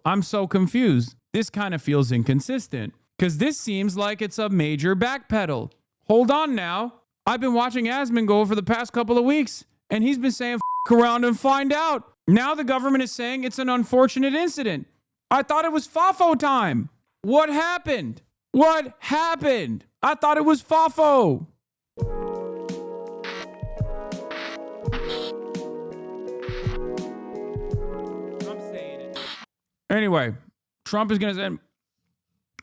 I'm so confused. This kind of feels inconsistent because this seems like it's a major backpedal. Hold on now. I've been watching Asmongold for the past couple of weeks, and he's been saying f around and find out. Now the government is saying it's an unfortunate incident. I thought it was FAFO time. What happened? What happened? I thought it was FAFO. I'm saying it. Anyway, Trump is going to send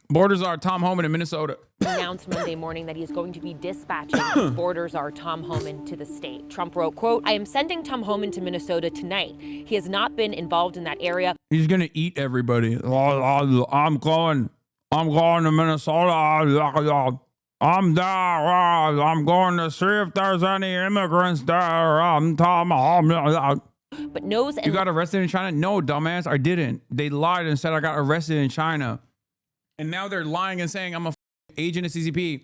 Borders Czar Tom Homan in Minnesota. Announced Monday morning that he is going to be dispatching his Borders Czar Tom Homan to the state. Trump wrote, quote, I am sending Tom Homan to Minnesota tonight. He has not been involved in that area. He's going to eat everybody. I'm going to Minnesota. I'm there. I'm going to see if there's any immigrants there. I'm Tom Homan. But knows You got arrested in China? No, dumbass, I didn't. They lied and said I got arrested in China. And now they're lying and saying I'm a agent of CCP.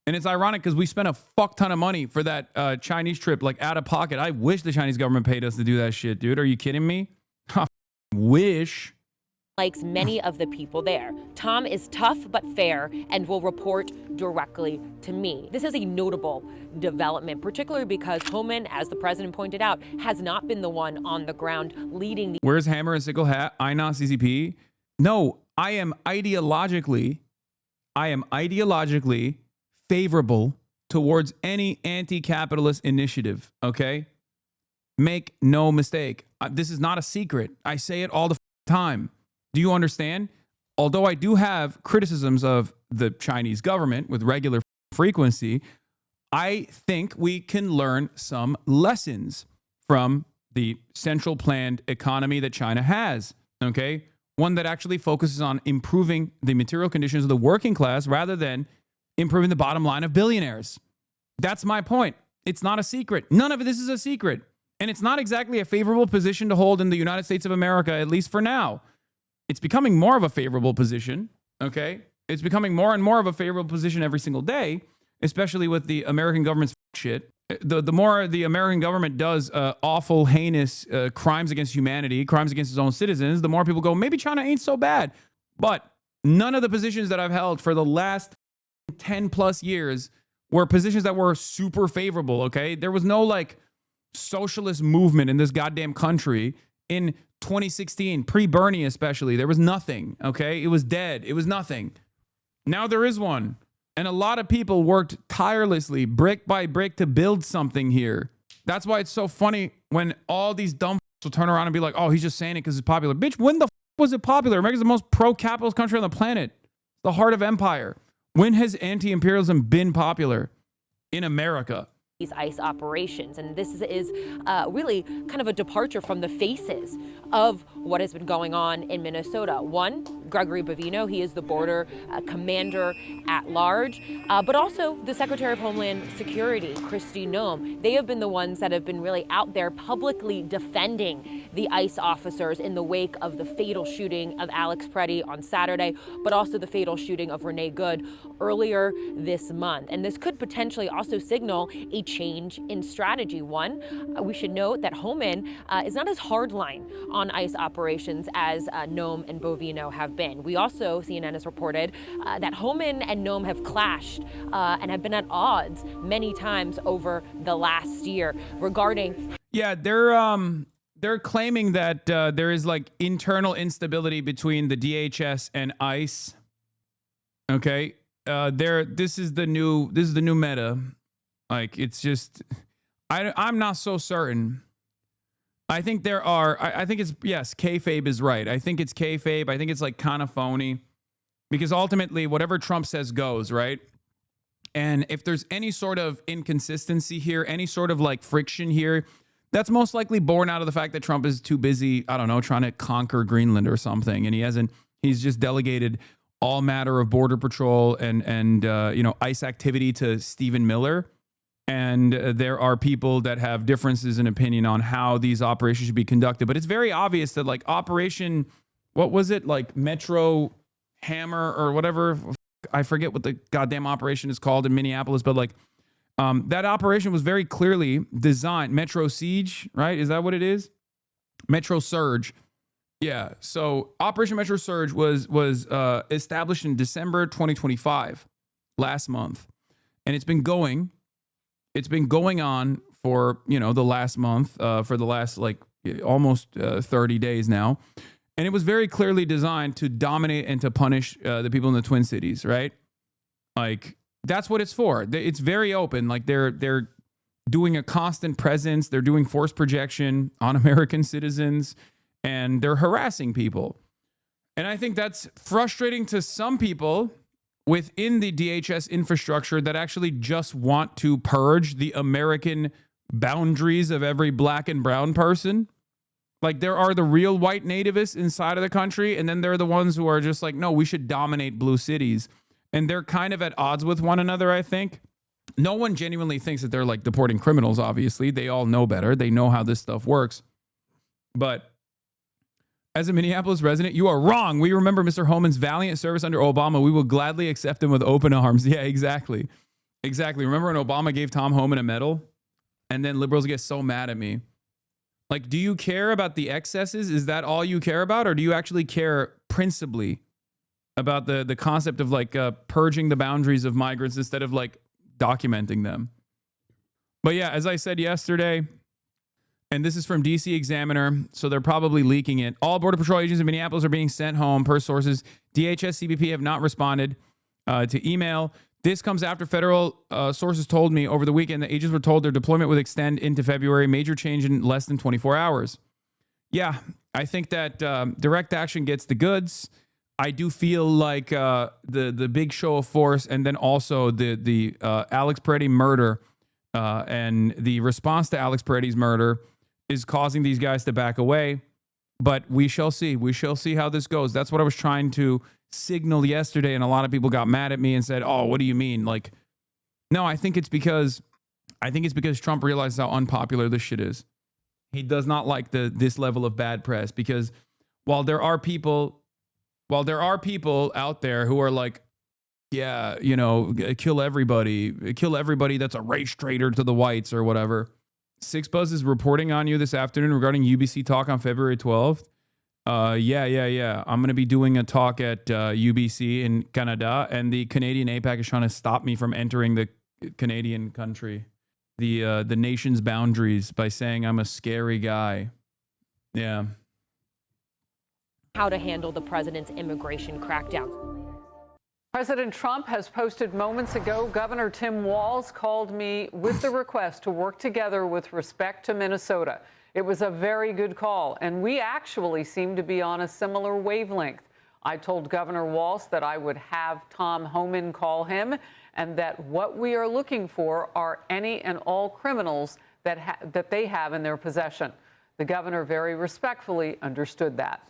And it's ironic because we spent a fuck ton of money for that Chinese trip, like out of pocket. I wish the Chinese government paid us to do that shit, dude. Are you kidding me? I wish. likes many of the people there. Tom is tough but fair and will report directly to me. This is a notable development, particularly because Homan, as the president pointed out, has not been the one on the ground leading the... Where's hammer and sickle hat? I not CCP? No, I am ideologically favorable towards any anti-capitalist initiative, okay? Make no mistake. This is not a secret. I say it all the time. Do you understand? Although I do have criticisms of the Chinese government with regular frequency, I think we can learn some lessons from the central planned economy that China has, okay? One that actually focuses on improving the material conditions of the working class rather than improving the bottom line of billionaires. That's my point. It's not a secret. None of this is a secret. And it's not exactly a favorable position to hold in the United States of America, at least for now. It's becoming more of a favorable position, okay? It's becoming more and more of a favorable position every single day, especially with the American government's shit. The more the American government does awful, heinous crimes against humanity, crimes against its own citizens, the more people go, maybe China ain't so bad. But none of the positions that I've held for the last 10 plus years were positions that were super favorable, okay? There was no like socialist movement in this goddamn country in 2016, pre-Bernie especially. There was nothing, okay? It was dead. It was nothing. Now there is one. And a lot of people worked tirelessly, brick by brick, to build something here. That's why it's so funny when all these dumb will turn around and be like, oh, he's just saying it because it's popular. Bitch, when the was it popular? America's the most pro-capitalist country on the planet. The heart of empire. When has anti-imperialism been popular in America? These ICE operations. And this is really kind of a departure from the faces of what has been going on in Minnesota. One, Greg Bovino, he is the border commander at large, but also the Secretary of Homeland Security, Kristi Noem. They have been the ones that have been really out there publicly defending the ICE officers in the wake of the fatal shooting of Alex Preddy on Saturday, but also the fatal shooting of Renee Good earlier this month. And this could potentially also signal a change in strategy. One, we should note that Homan is not as hardline on ICE operations as Noem and Bovino have been. We also, CNN has reported that Homan and Noem have clashed and have been at odds many times over the last year regarding... Yeah, they're claiming that there is like internal instability between the DHS and ICE. Okay, this is the new meta. Like, it's just, I'm not so certain. I think there are, I think it's, yes, kayfabe is right. I think it's kayfabe. I think it's like kind of phony because ultimately whatever Trump says goes, right? And if there's any sort of inconsistency here, any sort of like friction here, that's most likely born out of the fact that Trump is too busy, I don't know, trying to conquer Greenland or something. And he's just delegated all matter of border patrol and ICE activity to Stephen Miller. And there are people that have differences in opinion on how these operations should be conducted. But it's very obvious that like Operation, what was it? Like Metro Hammer or whatever. I forget what the goddamn operation is called in Minneapolis. But like that operation was very clearly designed. Metro Siege, right? Is that what it is? Metro Surge. Yeah. So Operation Metro Surge was established in December 2025, last month, and it's been going on for the last month, for the last like almost 30 days now, and it was very clearly designed to dominate and to punish the people in the Twin Cities, right? Like that's what it's for. It's very open. Like they're doing a constant presence. They're doing force projection on American citizens. And they're harassing people. And I think that's frustrating to some people within the DHS infrastructure that actually just want to purge the American boundaries of every black and brown person. Like there are the real white nativists inside of the country, and then there are the ones who are just like, no, we should dominate blue cities. And they're kind of at odds with one another, I think. No one genuinely thinks that they're like deporting criminals, obviously. They all know better. They know how this stuff works. But as a Minneapolis resident, you are wrong. We remember Mr. Homan's valiant service under Obama. We will gladly accept him with open arms. Yeah, exactly. Exactly. Remember when Obama gave Tom Homan a medal? And then liberals get so mad at me. Like, do you care about the excesses? Is that all you care about? Or do you actually care principally about the concept of like purging the boundaries of migrants instead of like documenting them? But yeah, as I said yesterday, and this is from DC Examiner, so they're probably leaking it. All Border Patrol agents in Minneapolis are being sent home, per sources. DHS, CBP have not responded to email. This comes after federal sources told me over the weekend that agents were told their deployment would extend into February. Major change in less than 24 hours. Yeah, I think that direct action gets the goods. I do feel like the big show of force, and then also the Alex Peretti murder and the response to Alex Peretti's murder is causing these guys to back away. But we shall see. We shall see how this goes. That's what I was trying to signal yesterday, and a lot of people got mad at me and said, "Oh, what do you mean?" Like, no, I think it's because Trump realizes how unpopular this shit is. He does not like this level of bad press, because while there are people out there who are like, yeah, kill everybody that's a race traitor to the whites or whatever. Six Buzz is reporting on you this afternoon regarding UBC talk on February 12th. Yeah. I'm going to be doing a talk at UBC in Canada, and the Canadian APAC is trying to stop me from entering the Canadian country, the nation's boundaries, by saying I'm a scary guy. Yeah. How to handle the president's immigration crackdown. President Trump has posted moments ago, Governor Tim Walz called me with the request to work together with respect to Minnesota. It was a very good call, and we actually seem to be on a similar wavelength. I told Governor Walz that I would have Tom Homan call him, and that what we are looking for are any and all criminals that they have in their possession. The governor very respectfully understood that.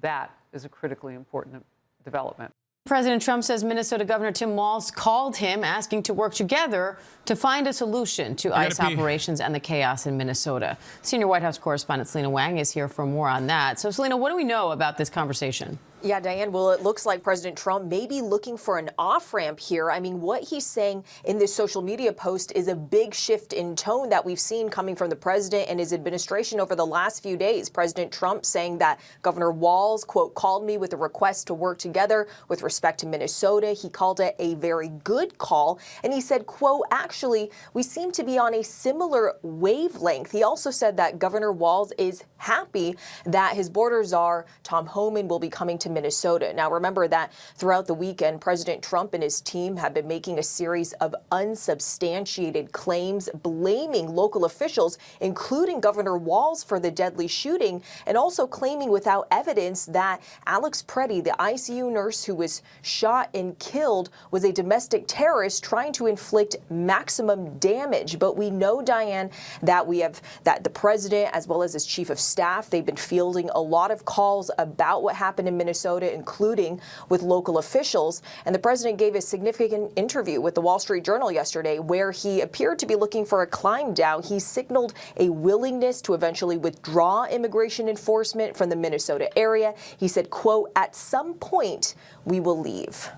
That is a critically important development. President Trump says Minnesota Governor Tim Walz called him asking to work together to find a solution to ICE operations and the chaos in Minnesota. Senior White House correspondent Selena Wang is here for more on that. So, Selena, what do we know about this conversation? Yeah, Diane, well, it looks like President Trump may be looking for an off-ramp here. I mean, what he's saying in this social media post is a big shift in tone that we've seen coming from the president and his administration over the last few days. President Trump saying that Governor Walz, quote, called me with a request to work together with respect to Minnesota. He called it a very good call. And he said, quote, actually, we seem to be on a similar wavelength. He also said that Governor Walz is happy that his border czar, Tom Homan, will be coming to Minnesota. Now, remember that throughout the weekend, President Trump and his team have been making a series of unsubstantiated claims, blaming local officials, including Governor Walz, for the deadly shooting, and also claiming without evidence that Alex Peretti, the ICU nurse who was shot and killed, was a domestic terrorist trying to inflict maximum damage. But we know, Diane, that the president, as well as his chief of staff, they've been fielding a lot of calls about what happened in Minnesota, including with local officials. And the president gave a significant interview with the Wall Street Journal yesterday, where he appeared to be looking for a climb down. He signaled a willingness to eventually withdraw immigration enforcement from the Minnesota area. He said, quote, at some point, we will leave.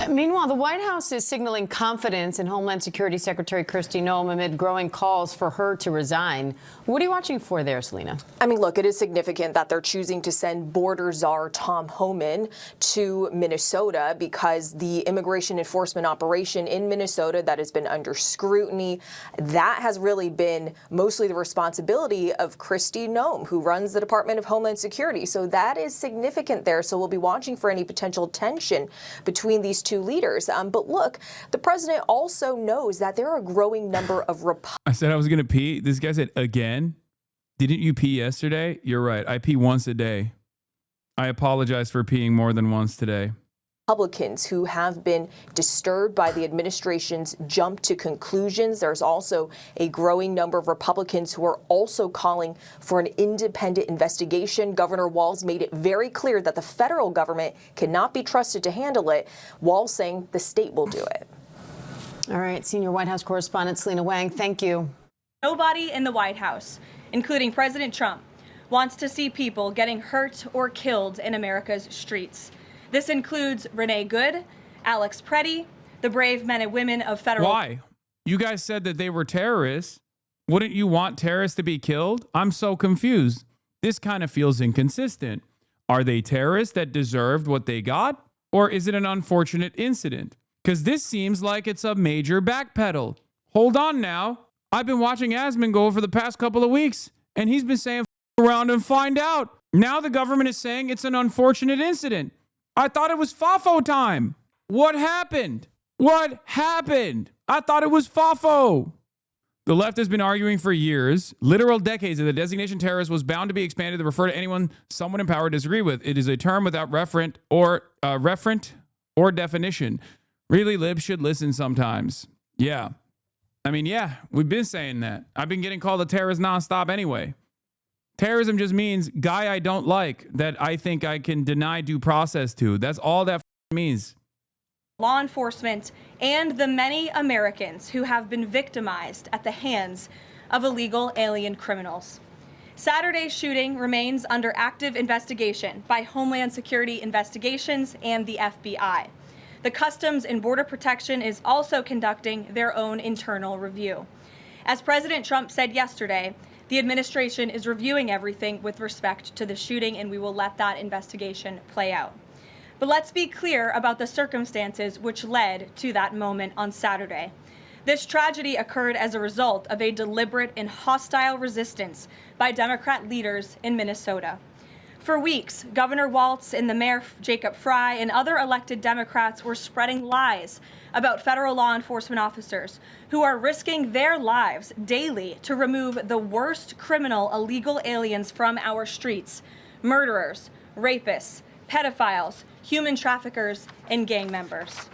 Meanwhile, the White House is signaling confidence in Homeland Security Secretary Kristi Noem amid growing calls for her to resign. What are you watching for there, Selena? I mean, look, it is significant that they're choosing to send border czar Tom Homan to Minnesota because the immigration enforcement operation in Minnesota that has been under scrutiny, that has really been mostly the responsibility of Kristi Noem, who runs the Department of Homeland Security. So that is significant there. So we'll be watching for any potential tension between these two leaders. But look, the president also knows that there are a growing number of Republicans. I said I was going to pee. This guy said, again? Didn't you pee yesterday? You're right. I pee once a day. I apologize for peeing more than once today. Republicans who have been disturbed by the administration's jump to conclusions. There's also a growing number of Republicans who are also calling for an independent investigation. Governor Walz made it very clear that the federal government cannot be trusted to handle it. Walz saying the state will do it. All right, senior White House correspondent Selena Wang, thank you. Nobody in the White House, including President Trump, wants to see people getting hurt or killed in America's streets. This includes Renee Good, Alex Preddy, the brave men and women of federal... Why? You guys said that they were terrorists. Wouldn't you want terrorists to be killed? I'm so confused. This kind of feels inconsistent. Are they terrorists that deserved what they got? Or is it an unfortunate incident? Because this seems like it's a major backpedal. Hold on now. I've been watching Asmongold for the past couple of weeks, and he's been saying around and find out. Now the government is saying it's an unfortunate incident. I thought it was FAFO time. What happened? What happened? I thought it was FAFO. The left has been arguing for years, literal decades, that the designation terrorist was bound to be expanded to refer to anyone someone in power disagree with. It is a term without referent or definition. Really, libs should listen sometimes. Yeah. I mean, yeah, we've been saying that. I've been getting called a terrorist nonstop anyway. Terrorism just means guy I don't like that I think I can deny due process to. That's all that means. Law enforcement and the many Americans who have been victimized at the hands of illegal alien criminals. Saturday's shooting remains under active investigation by Homeland Security Investigations and the FBI. The Customs and Border Protection is also conducting their own internal review. As President Trump said yesterday, the administration is reviewing everything with respect to the shooting, and we will let that investigation play out. But let's be clear about the circumstances which led to that moment on Saturday. This tragedy occurred as a result of a deliberate and hostile resistance by Democrat leaders in Minnesota. For weeks, Governor Walz and the Mayor Jacob Fry and other elected Democrats were spreading lies about federal law enforcement officers who are risking their lives daily to remove the worst criminal illegal aliens from our streets: murderers, rapists, pedophiles, human traffickers, and gang members.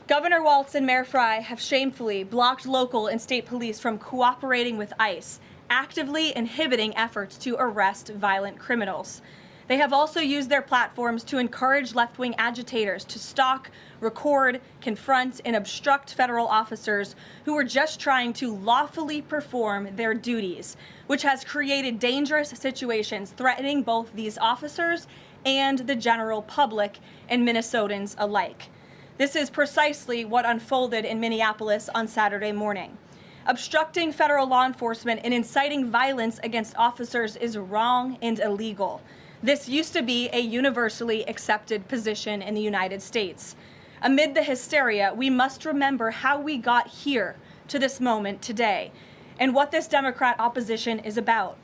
Governor Walz and Mayor Fry have shamefully blocked local and state police from cooperating with ICE, actively inhibiting efforts to arrest violent criminals. They have also used their platforms to encourage left-wing agitators to stalk, record, confront, and obstruct federal officers who are just trying to lawfully perform their duties, which has created dangerous situations threatening both these officers and the general public and Minnesotans alike. This is precisely what unfolded in Minneapolis on Saturday morning. Obstructing federal law enforcement and inciting violence against officers is wrong and illegal. This used to be a universally accepted position in the United States. Amid the hysteria, we must remember how we got here to this moment today and what this Democrat opposition is about.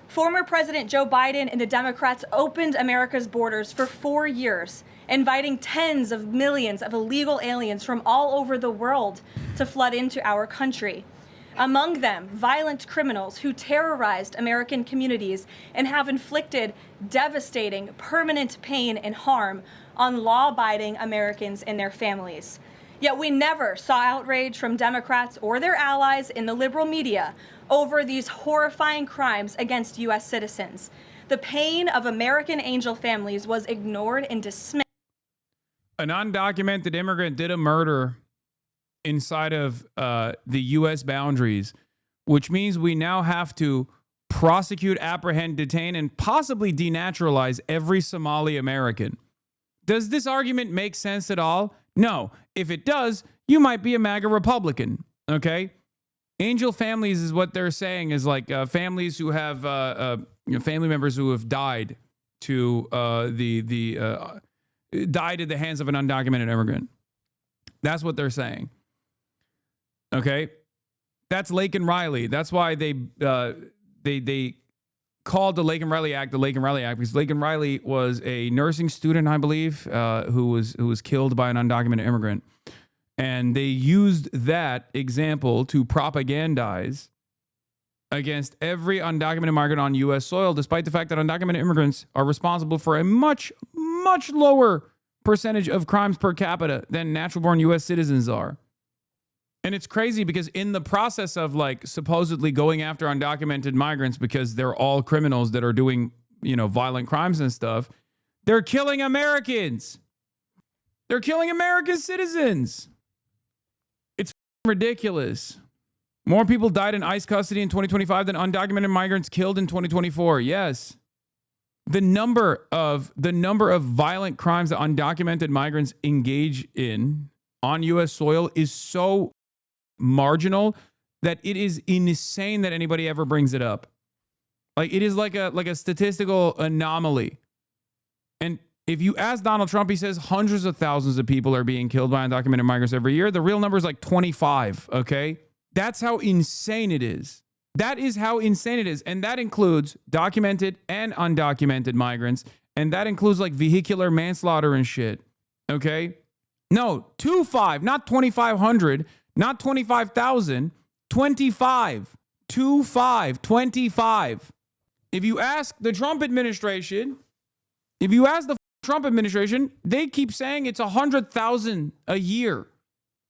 Former President Joe Biden and the Democrats opened America's borders for 4 years, inviting tens of millions of illegal aliens from all over the world to flood into our country. Among them, violent criminals who terrorized American communities and have inflicted devastating, permanent pain and harm on law-abiding Americans and their families. Yet we never saw outrage from Democrats or their allies in the liberal media over these horrifying crimes against U.S. citizens. The pain of American angel families was ignored and dismissed. An undocumented immigrant did a murder inside of the U.S. boundaries, which means we now have to prosecute, apprehend, detain, and possibly denaturalize every Somali American. Does this argument make sense at all? No, if it does, you might be a MAGA Republican. Okay. Angel families is what they're saying is like families who have family members who have died to died at the hands of an undocumented immigrant. That's what they're saying. Okay, that's Laken Riley. That's why they called the Laken Riley Act the Laken Riley Act, because Laken Riley was a nursing student, I believe, who was killed by an undocumented immigrant. And they used that example to propagandize against every undocumented migrant on U.S. soil, despite the fact that undocumented immigrants are responsible for a much, much lower percentage of crimes per capita than natural-born U.S. citizens are. And it's crazy because in the process of like supposedly going after undocumented migrants because they're all criminals that are doing, violent crimes and stuff, they're killing Americans. They're killing American citizens. Ridiculous. More people died in ICE custody in 2025 than undocumented migrants killed in 2024. Yes. The number of violent crimes that undocumented migrants engage in on US soil is so marginal that it is insane that anybody ever brings it up. Like it is like a statistical anomaly. And if you ask Donald Trump, he says hundreds of thousands of people are being killed by undocumented migrants every year. The real number is like 25, okay? That's how insane it is. That is how insane it is. And that includes documented and undocumented migrants. And that includes like vehicular manslaughter and shit, okay? No, 25, not 2,500, not 25,000, 25. 25. If you ask the Trump administration, they keep saying it's 100,000 a year.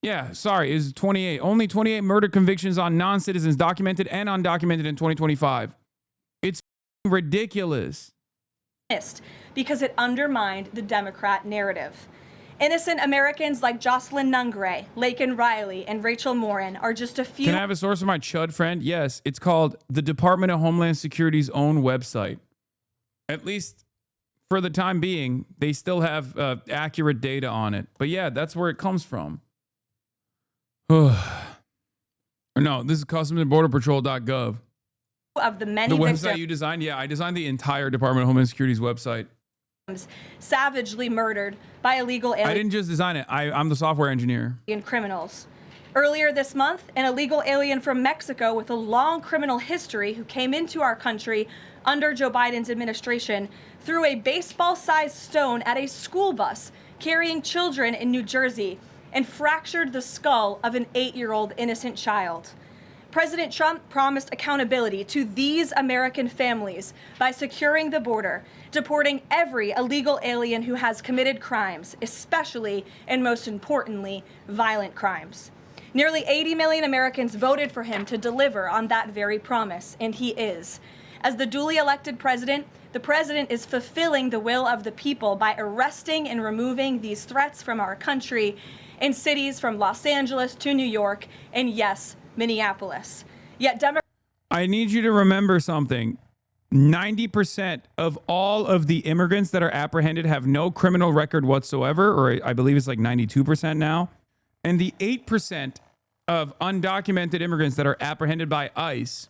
Yeah, sorry, it's 28. Only 28 murder convictions on non-citizens, documented and undocumented in 2025. It's ridiculous. Because it undermined the Democrat narrative. Innocent Americans like Jocelyn Nungray, Laken Riley, and Rachel Morin are just a few. Can I have a source of my chud friend? Yes, it's called the Department of Homeland Security's own website. At least for the time being, they still have accurate data on it. But yeah, that's where it comes from. No, this is customs-and-border-patrol.gov. Of the many website victims you designed? Yeah, I designed the entire Department of Homeland Security's website. Savagely murdered by illegal aliens. I didn't just design it. I'm the software engineer. Criminals. Earlier this month, an illegal alien from Mexico with a long criminal history who came into our country under Joe Biden's administration threw a baseball-sized stone at a school bus carrying children in New Jersey and fractured the skull of an 8-year-old innocent child. President Trump promised accountability to these American families by securing the border, deporting every illegal alien who has committed crimes, especially and most importantly, violent crimes. Nearly 80 million Americans voted for him to deliver on that very promise, and he is. As the duly elected president, the president is fulfilling the will of the people by arresting and removing these threats from our country in cities from Los Angeles to New York, and yes, Minneapolis. Yet I need you to remember something. 90% of all of the immigrants that are apprehended have no criminal record whatsoever, or I believe it's like 92% now. And the 8% of undocumented immigrants that are apprehended by ICE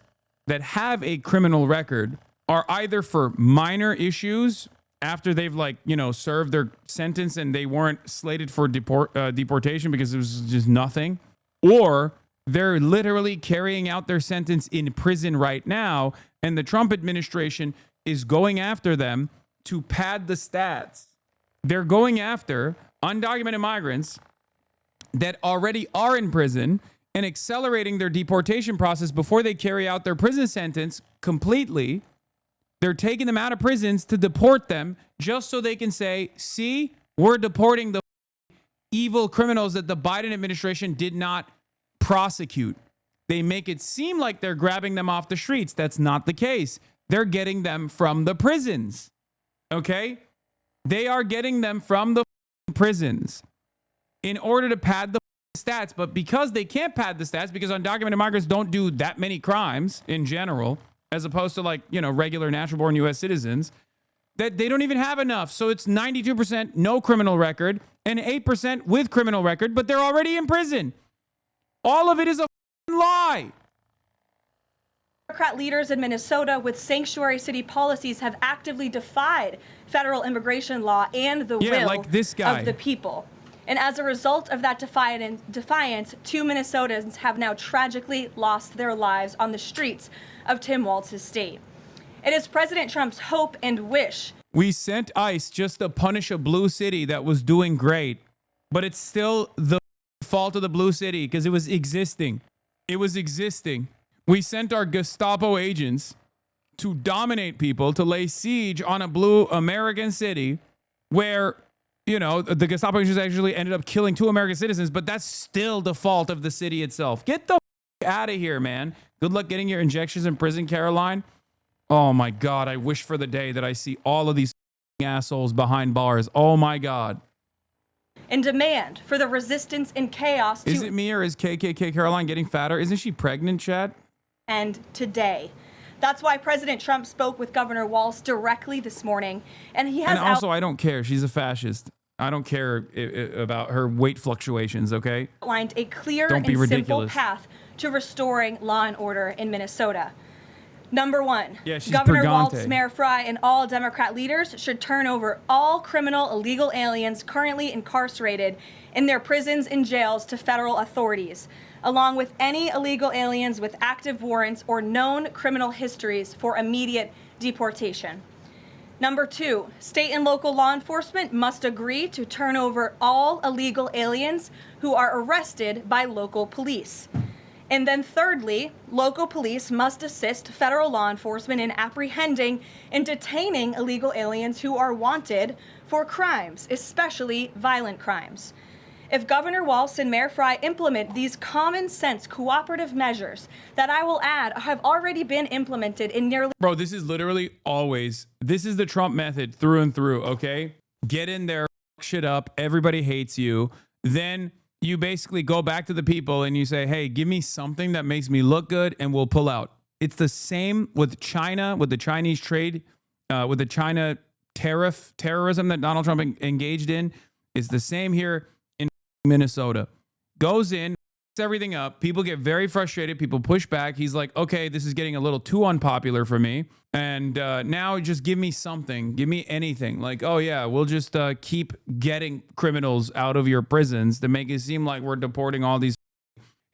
that have a criminal record are either for minor issues after they've served their sentence and they weren't slated for deportation because it was just nothing, or they're literally carrying out their sentence in prison right now, and the Trump administration is going after them to pad the stats. They're going after undocumented migrants that already are in prison and accelerating their deportation process before they carry out their prison sentence completely. They're taking them out of prisons to deport them just so they can say, see, we're deporting the evil criminals that the Biden administration did not prosecute. They make it seem like they're grabbing them off the streets. That's not the case. They're getting them from the prisons. Okay? They are getting them from the prisons in order to pad the stats. But because they can't pad the stats, because undocumented migrants don't do that many crimes in general, as opposed to regular natural-born U.S. citizens, that they don't even have enough. So it's 92% no criminal record and 8% with criminal record, but they're already in prison. All of it is a lie. Democrat leaders in Minnesota with sanctuary city policies have actively defied federal immigration law and the will like this guy. of the people. And as a result of that defiance, 2 Minnesotans have now tragically lost their lives on the streets of Tim Walz's state. It is President Trump's hope and wish. We sent ICE just to punish a blue city that was doing great, but it's still the fault of the blue city because it was existing. It was existing. We sent our Gestapo agents to dominate people, to lay siege on a blue American city where, you know, the Gestapo agents actually ended up killing 2 American citizens, but that's still the fault of the city itself. Get the out of here, man. Good luck getting your injections in prison, Caroline. Oh my God, I wish for the day that I see all of these assholes behind bars. Oh my God. And demand for the resistance and chaos Is to it me or is KKK Caroline getting fatter? Isn't she pregnant, Chad? end today. That's why President Trump spoke with Governor Walz directly this morning. And he has And also, I don't care. She's a fascist. I don't care about her weight fluctuations, okay? outlined a clear Don't and be simple ridiculous. path to restoring law and order in Minnesota. Number 1, Yeah, she's Governor Purgante. Walz, Mayor Fry, and all Democrat leaders should turn over all criminal illegal aliens currently incarcerated in their prisons and jails to federal authorities, along with any illegal aliens with active warrants or known criminal histories for immediate deportation. Number 2, state and local law enforcement must agree to turn over all illegal aliens who are arrested by local police. And then thirdly, local police must assist federal law enforcement in apprehending and detaining illegal aliens who are wanted for crimes, especially violent crimes. If Governor Walz and Mayor Fry implement these common sense cooperative measures that I will add have already been implemented in nearly Bro, this is literally always, this is the Trump method through and through, okay? Get in there, fuck shit up, everybody hates you. Then you basically go back to the people and you say, hey, give me something that makes me look good and we'll pull out. It's the same with China, with the Chinese trade, with the China terrorism that Donald Trump engaged in. It's the same here in Minnesota. Goes in, everything up. People get very frustrated. People push back. He's like, okay, this is getting a little too unpopular for me. And now just give me something. Give me anything. Like, oh, yeah, we'll just keep getting criminals out of your prisons to make it seem like we're deporting all these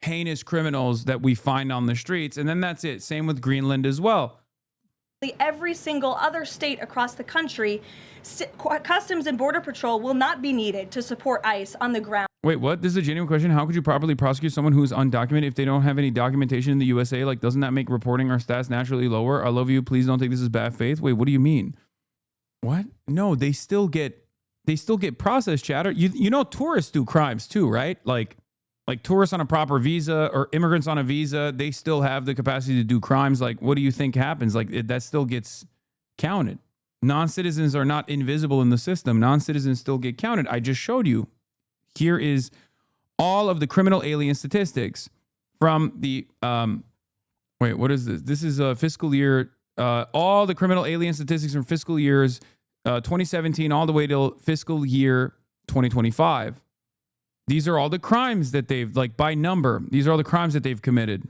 heinous criminals that we find on the streets. And then that's it. Same with Greenland as well. every single other state across the country, Customs and Border Patrol will not be needed to support ICE on the ground. Wait, what? This is a genuine question. How could you properly prosecute someone who is undocumented if they don't have any documentation in the USA? Like, doesn't that make reporting our stats naturally lower? I love you. Please don't take this as bad faith. Wait, what do you mean? What? No, they still get processed, chatter. You know, tourists do crimes too, right? Like tourists on a proper visa or immigrants on a visa, they still have the capacity to do crimes. Like, what do you think happens? Like, that still gets counted. Non-citizens are not invisible in the system. Non-citizens still get counted. I just showed you. Here is all of the criminal alien statistics from the, wait, what is this? This is a fiscal year, all the criminal alien statistics from fiscal years 2017 all the way till fiscal year 2025. These are all the crimes that they've, like, by number, these are all the crimes that they've committed.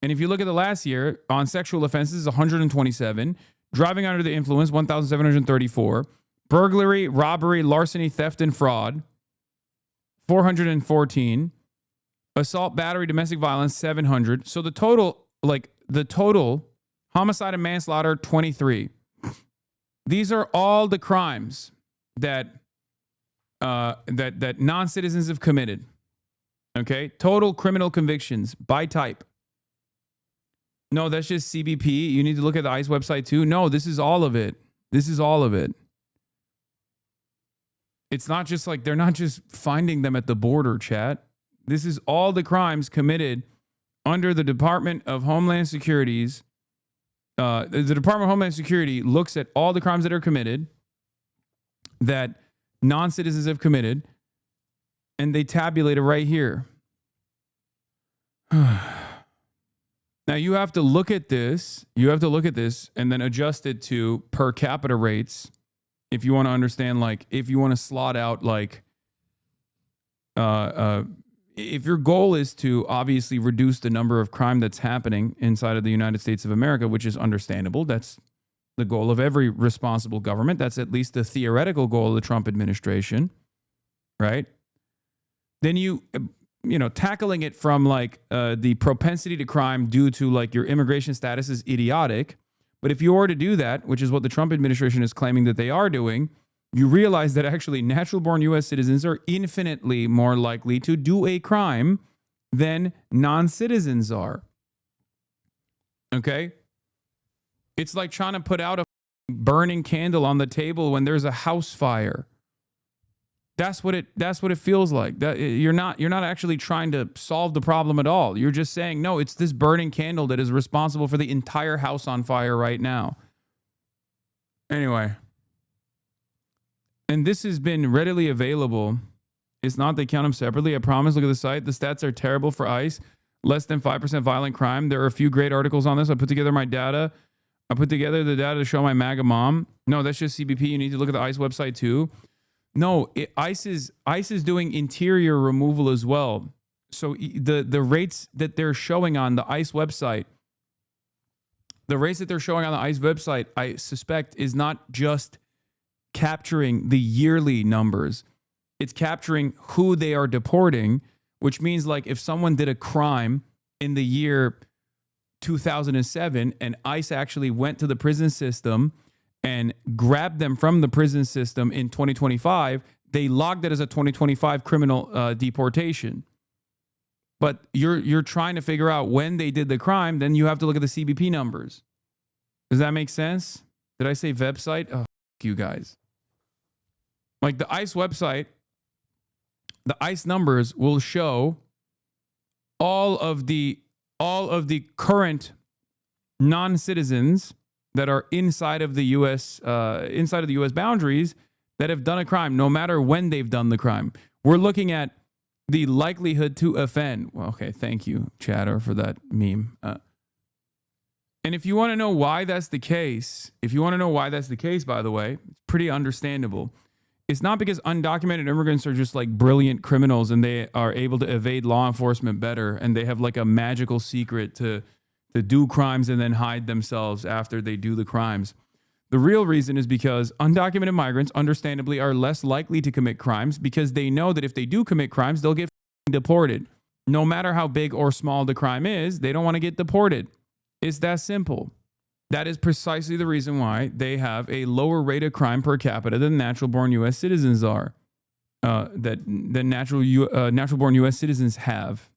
And if you look at the last year, on sexual offenses, 127, driving under the influence, 1,734, burglary, robbery, larceny, theft, and fraud, 414, assault, battery, domestic violence, 700. So the total homicide and manslaughter, 23. These are all the crimes that non-citizens have committed. Okay, total criminal convictions by type. No, that's just CBP. You need to look at the ICE website too. No, this is all of it. This is all of it. It's not just like they're not just finding them at the border, chat. This is all the crimes committed under the Department of Homeland Security's. The Department of Homeland Security looks at all the crimes that are committed that non-citizens have committed, and they tabulate it right here. Now you have to look at this. You have to look at this and then adjust it to per capita rates If you want to understand, like, if you want to slot out, like, if your goal is to obviously reduce the number of crime that's happening inside of the United States of America, which is understandable, that's the goal of every responsible government. That's at least the theoretical goal of the Trump administration, right? Then you know, tackling it from like the propensity to crime due to like your immigration status is idiotic. But if you were to do that, which is what the Trump administration is claiming that they are doing, you realize that actually natural-born U.S. citizens are infinitely more likely to do a crime than non-citizens are. Okay? It's like trying to put out a burning candle on the table when there's a house fire. That's what it feels like. That you're not actually trying to solve the problem at all. You're just saying, no, it's this burning candle that is responsible for the entire house on fire right now. Anyway, and this has been readily available. It's not they count them separately. I promise. Look at the site. The stats are terrible for ICE. Less than 5% violent crime. There are a few great articles on this. I put together my data. I put together the data to show my MAGA mom. No, that's just CBP. You need to look at the ICE website too. No, ICE is doing interior removal as well. So the rates that they're showing on the ICE website, I suspect is not just capturing the yearly numbers. It's capturing who they are deporting, which means like if someone did a crime in the year 2007 and ICE actually went to the prison system and grabbed them from the prison system in 2025, they logged it as a 2025 criminal deportation. But you're trying to figure out when they did the crime, then you have to look at the CBP numbers. Does that make sense? Did I say website? Oh, you guys. Like the ICE website, the ICE numbers will show all of the current non-citizens that are inside of the U.S. Boundaries that have done a crime, no matter when they've done the crime. We're looking at the likelihood to offend. Well, okay, thank you, Chatter, for that meme. And if you want to know why that's the case, by the way, it's pretty understandable. It's not because undocumented immigrants are just like brilliant criminals and they are able to evade law enforcement better and they have like a magical secret to do crimes and then hide themselves after they do the crimes. The real reason is because undocumented migrants, understandably, are less likely to commit crimes because they know that if they do commit crimes, they'll get deported. No matter how big or small the crime is, they don't want to get deported. It's that simple. That is precisely the reason why they have a lower rate of crime per capita than natural-born U.S. citizens are. Natural-born U.S. citizens have.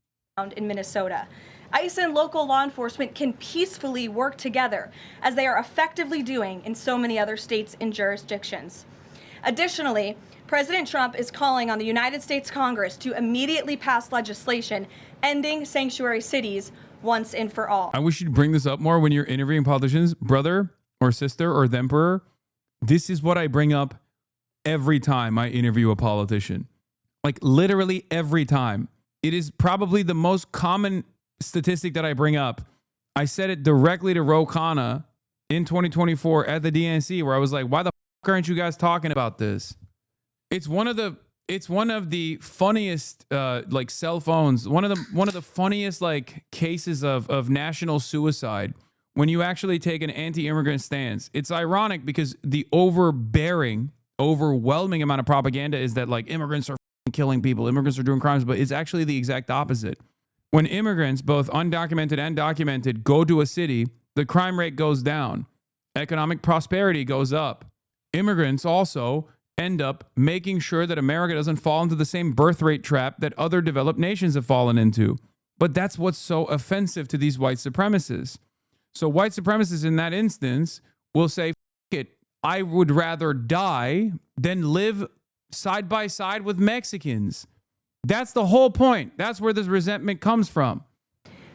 In Minnesota, ICE and local law enforcement can peacefully work together, as they are effectively doing in so many other states and jurisdictions. Additionally, President Trump is calling on the United States Congress to immediately pass legislation ending sanctuary cities once and for all. I wish you'd bring this up more when you're interviewing politicians, brother or sister or themperor. This is what I bring up every time I interview a politician. Like literally every time. It is probably the most common statistic that I bring up. I said it directly to Ro Khanna in 2024 at the DNC, where I was like, why the fuck aren't you guys talking about this? It's one of the funniest like cell phones, one of the funniest like cases of national suicide when you actually take an anti-immigrant stance. It's ironic because the overwhelming amount of propaganda is that like immigrants are killing people, immigrants are doing crimes, but it's actually the exact opposite. When immigrants, both undocumented and documented, go to a city, the crime rate goes down. Economic prosperity goes up. Immigrants also end up making sure that America doesn't fall into the same birth rate trap that other developed nations have fallen into. But that's what's so offensive to these white supremacists. So white supremacists in that instance will say, F it, I would rather die than live side by side with Mexicans. That's the whole point. That's where this resentment comes from.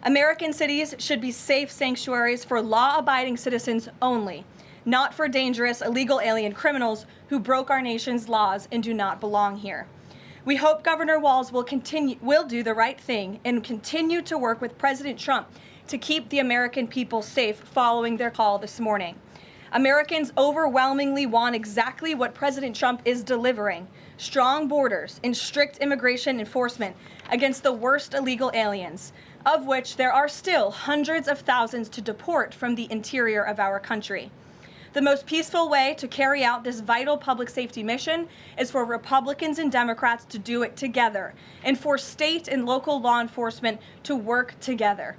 American cities should be safe sanctuaries for law-abiding citizens only, not for dangerous illegal alien criminals who broke our nation's laws and do not belong here. We hope Governor Walz will do the right thing and continue to work with President Trump to keep the American people safe following their call this morning. Americans overwhelmingly want exactly what President Trump is delivering: strong borders and strict immigration enforcement against the worst illegal aliens, of which there are still hundreds of thousands to deport from the interior of our country. The most peaceful way to carry out this vital public safety mission is for Republicans and Democrats to do it together, and for state and local law enforcement to work together.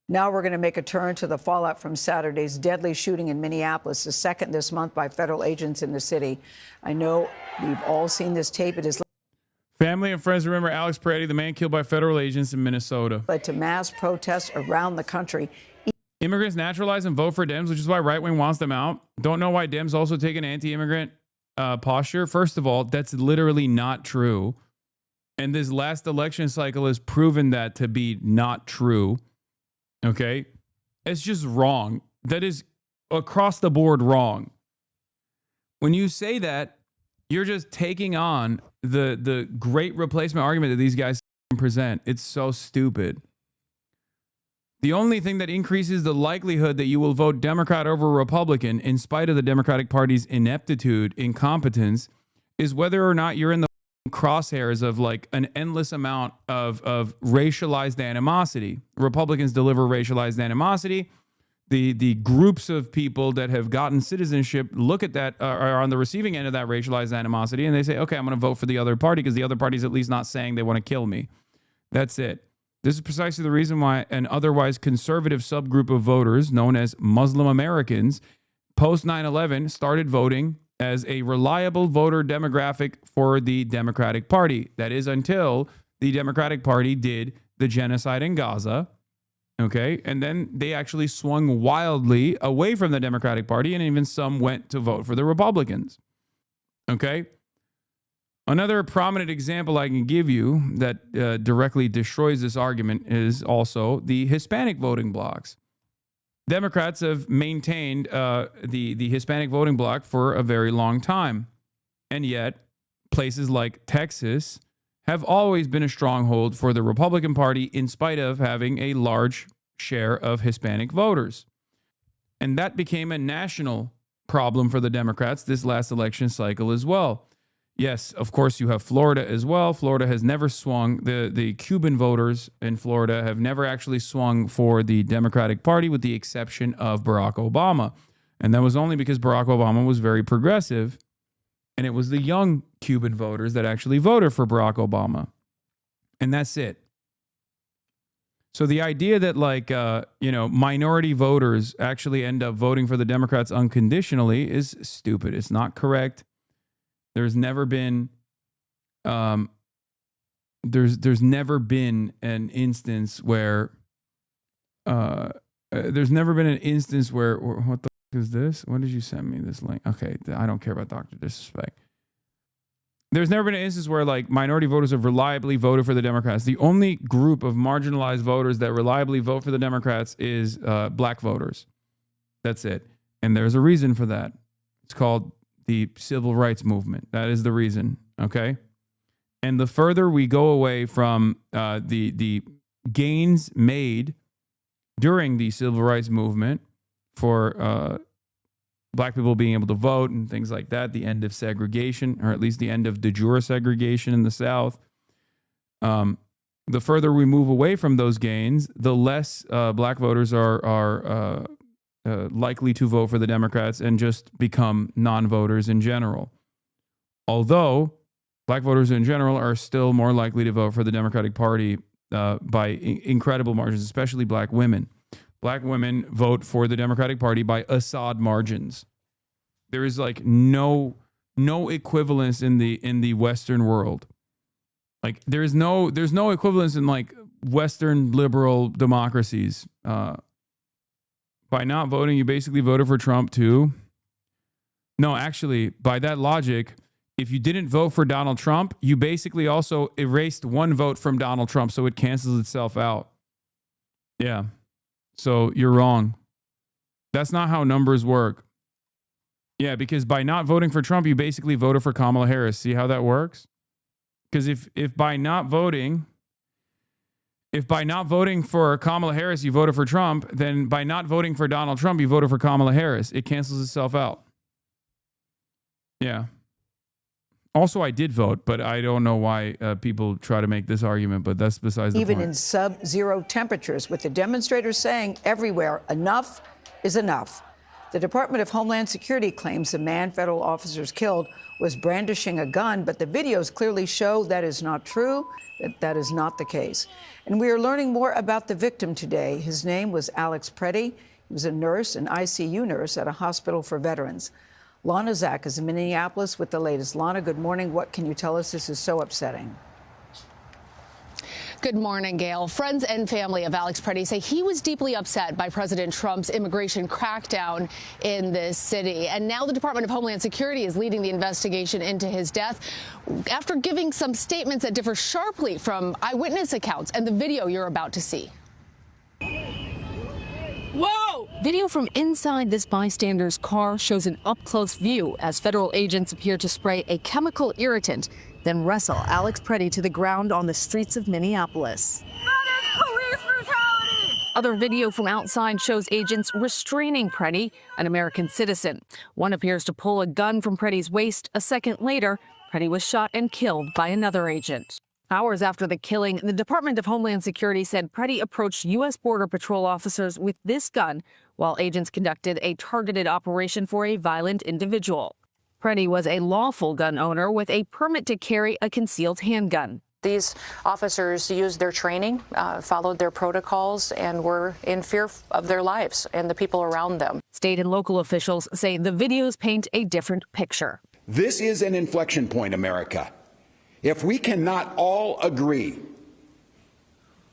Now we're going to make a turn to the fallout from Saturday's deadly shooting in Minneapolis, the second this month by federal agents in the city. I know we've all seen this tape. It has Family and friends remember Alex Peretti, the man killed by federal agents in Minnesota. led to mass protests around the country. Immigrants naturalize and vote for Dems, which is why right wing wants them out. Don't know why Dems also take an anti-immigrant posture. First of all, that's literally not true. And this last election cycle has proven that to be not true. Okay? It's just wrong. That is across the board wrong. When you say that, you're just taking on the great replacement argument that these guys present. It's so stupid. The only thing that increases the likelihood that you will vote Democrat over Republican, in spite of the Democratic Party's ineptitude, incompetence, is whether or not you're in the crosshairs of like an endless amount of racialized animosity. Republicans deliver racialized animosity. The groups of people that have gotten citizenship look at that, are on the receiving end of that racialized animosity, and they say, okay, I'm going to vote for the other party because the other party's at least not saying they want to kill me. That's it. This is precisely the reason why an otherwise conservative subgroup of voters, known as Muslim Americans, post 9/11 started voting as a reliable voter demographic for the Democratic Party. That is until the Democratic Party did the genocide in Gaza. Okay. And then they actually swung wildly away from the Democratic Party, and even some went to vote for the Republicans. Okay. Another prominent example I can give you that directly destroys this argument is also the Hispanic voting blocks. Democrats have maintained the Hispanic voting bloc for a very long time. And yet, places like Texas have always been a stronghold for the Republican Party in spite of having a large share of Hispanic voters. And that became a national problem for the Democrats this last election cycle as well. Yes, of course, you have Florida as well. Florida has never swung. The Cuban voters in Florida have never actually swung for the Democratic Party, with the exception of Barack Obama. And that was only because Barack Obama was very progressive. And it was the young Cuban voters that actually voted for Barack Obama. And that's it. So the idea that minority voters actually end up voting for the Democrats unconditionally is stupid. It's not correct. There's never been there's never been an instance where what the fuck is this? When did you send me this link? Okay, I don't care about Dr. Disrespect. There's never been an instance where like minority voters have reliably voted for the Democrats. The only group of marginalized voters that reliably vote for the Democrats is black voters. That's it. And there's a reason for that. It's called the civil rights movement. That is the reason. Okay. And the further we go away from the gains made during the civil rights movement for black people being able to vote and things like that, the end of segregation, or at least the end of de jure segregation in the South, the further we move away from those gains, the less black voters are likely to vote for the Democrats and just become non-voters in general. Although black voters in general are still more likely to vote for the Democratic Party by incredible margins, especially black women. Black women vote for the Democratic Party by Assad margins. There is like no equivalence in the Western world. Like there's no equivalence in like Western liberal democracies. By not voting, you basically voted for Trump too. No, actually, by that logic, if you didn't vote for Donald Trump, you basically also erased one vote from Donald Trump, so it cancels itself out. Yeah. So you're wrong. That's not how numbers work. Yeah, because by not voting for Trump, you basically voted for Kamala Harris. See how that works? Because if by not voting, If by not voting for Kamala Harris, you voted for Trump, then by not voting for Donald Trump, you voted for Kamala Harris. It cancels itself out. Yeah. Also, I did vote, but I don't know why people try to make this argument, but that's besides the point. Even in sub-zero temperatures, with the demonstrators saying everywhere, enough is enough. The Department of Homeland Security claims the man federal officers killed was brandishing a gun, but the videos clearly show that is not true, that is not the case. And we are learning more about the victim today. His name was Alex Preddy. He was a nurse, an ICU nurse at a hospital for veterans. Lana Zach is in Minneapolis with the latest. Lana, good morning. What can you tell us? This is so upsetting. Good morning, Gail. Friends and family of Alex Preddy say he was deeply upset by President Trump's immigration crackdown in this city. And now the Department of Homeland Security is leading the investigation into his death after giving some statements that differ sharply from eyewitness accounts and the video you're about to see. Whoa! Video from inside this bystander's car shows an up-close view as federal agents appear to spray a chemical irritant, then wrestle Alex Preddy to the ground on the streets of Minneapolis. That is police brutality! Other video from outside shows agents restraining Preddy, an American citizen. One appears to pull a gun from Preddy's waist. A second later, Preddy was shot and killed by another agent. Hours after the killing, the Department of Homeland Security said Preddy approached U.S. Border Patrol officers with this gun while agents conducted a targeted operation for a violent individual. Preddy was a lawful gun owner with a permit to carry a concealed handgun. These officers used their training, followed their protocols, and were in fear of their lives and the people around them. State and local officials say the videos paint a different picture. This is an inflection point, America. If we cannot all agree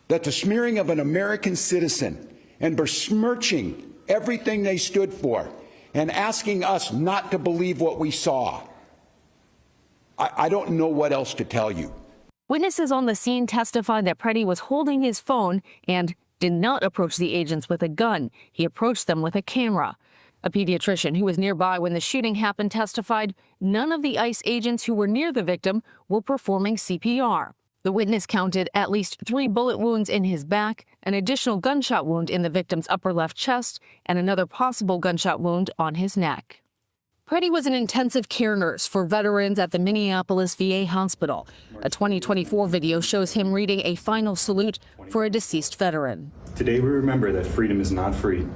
that the smearing of an American citizen and besmirching everything they stood for and asking us not to believe what we saw, I don't know what else to tell you. Witnesses on the scene testified that Preddy was holding his phone and did not approach the agents with a gun. He approached them with a camera. A pediatrician who was nearby when the shooting happened testified none of the ICE agents who were near the victim were performing CPR. The witness counted at least 3 bullet wounds in his back, an additional gunshot wound in the victim's upper left chest, and another possible gunshot wound on his neck. Preddy was an intensive care nurse for veterans at the Minneapolis VA hospital. A 2024 video shows him reading a final salute for a deceased veteran. Today we remember that freedom is not free.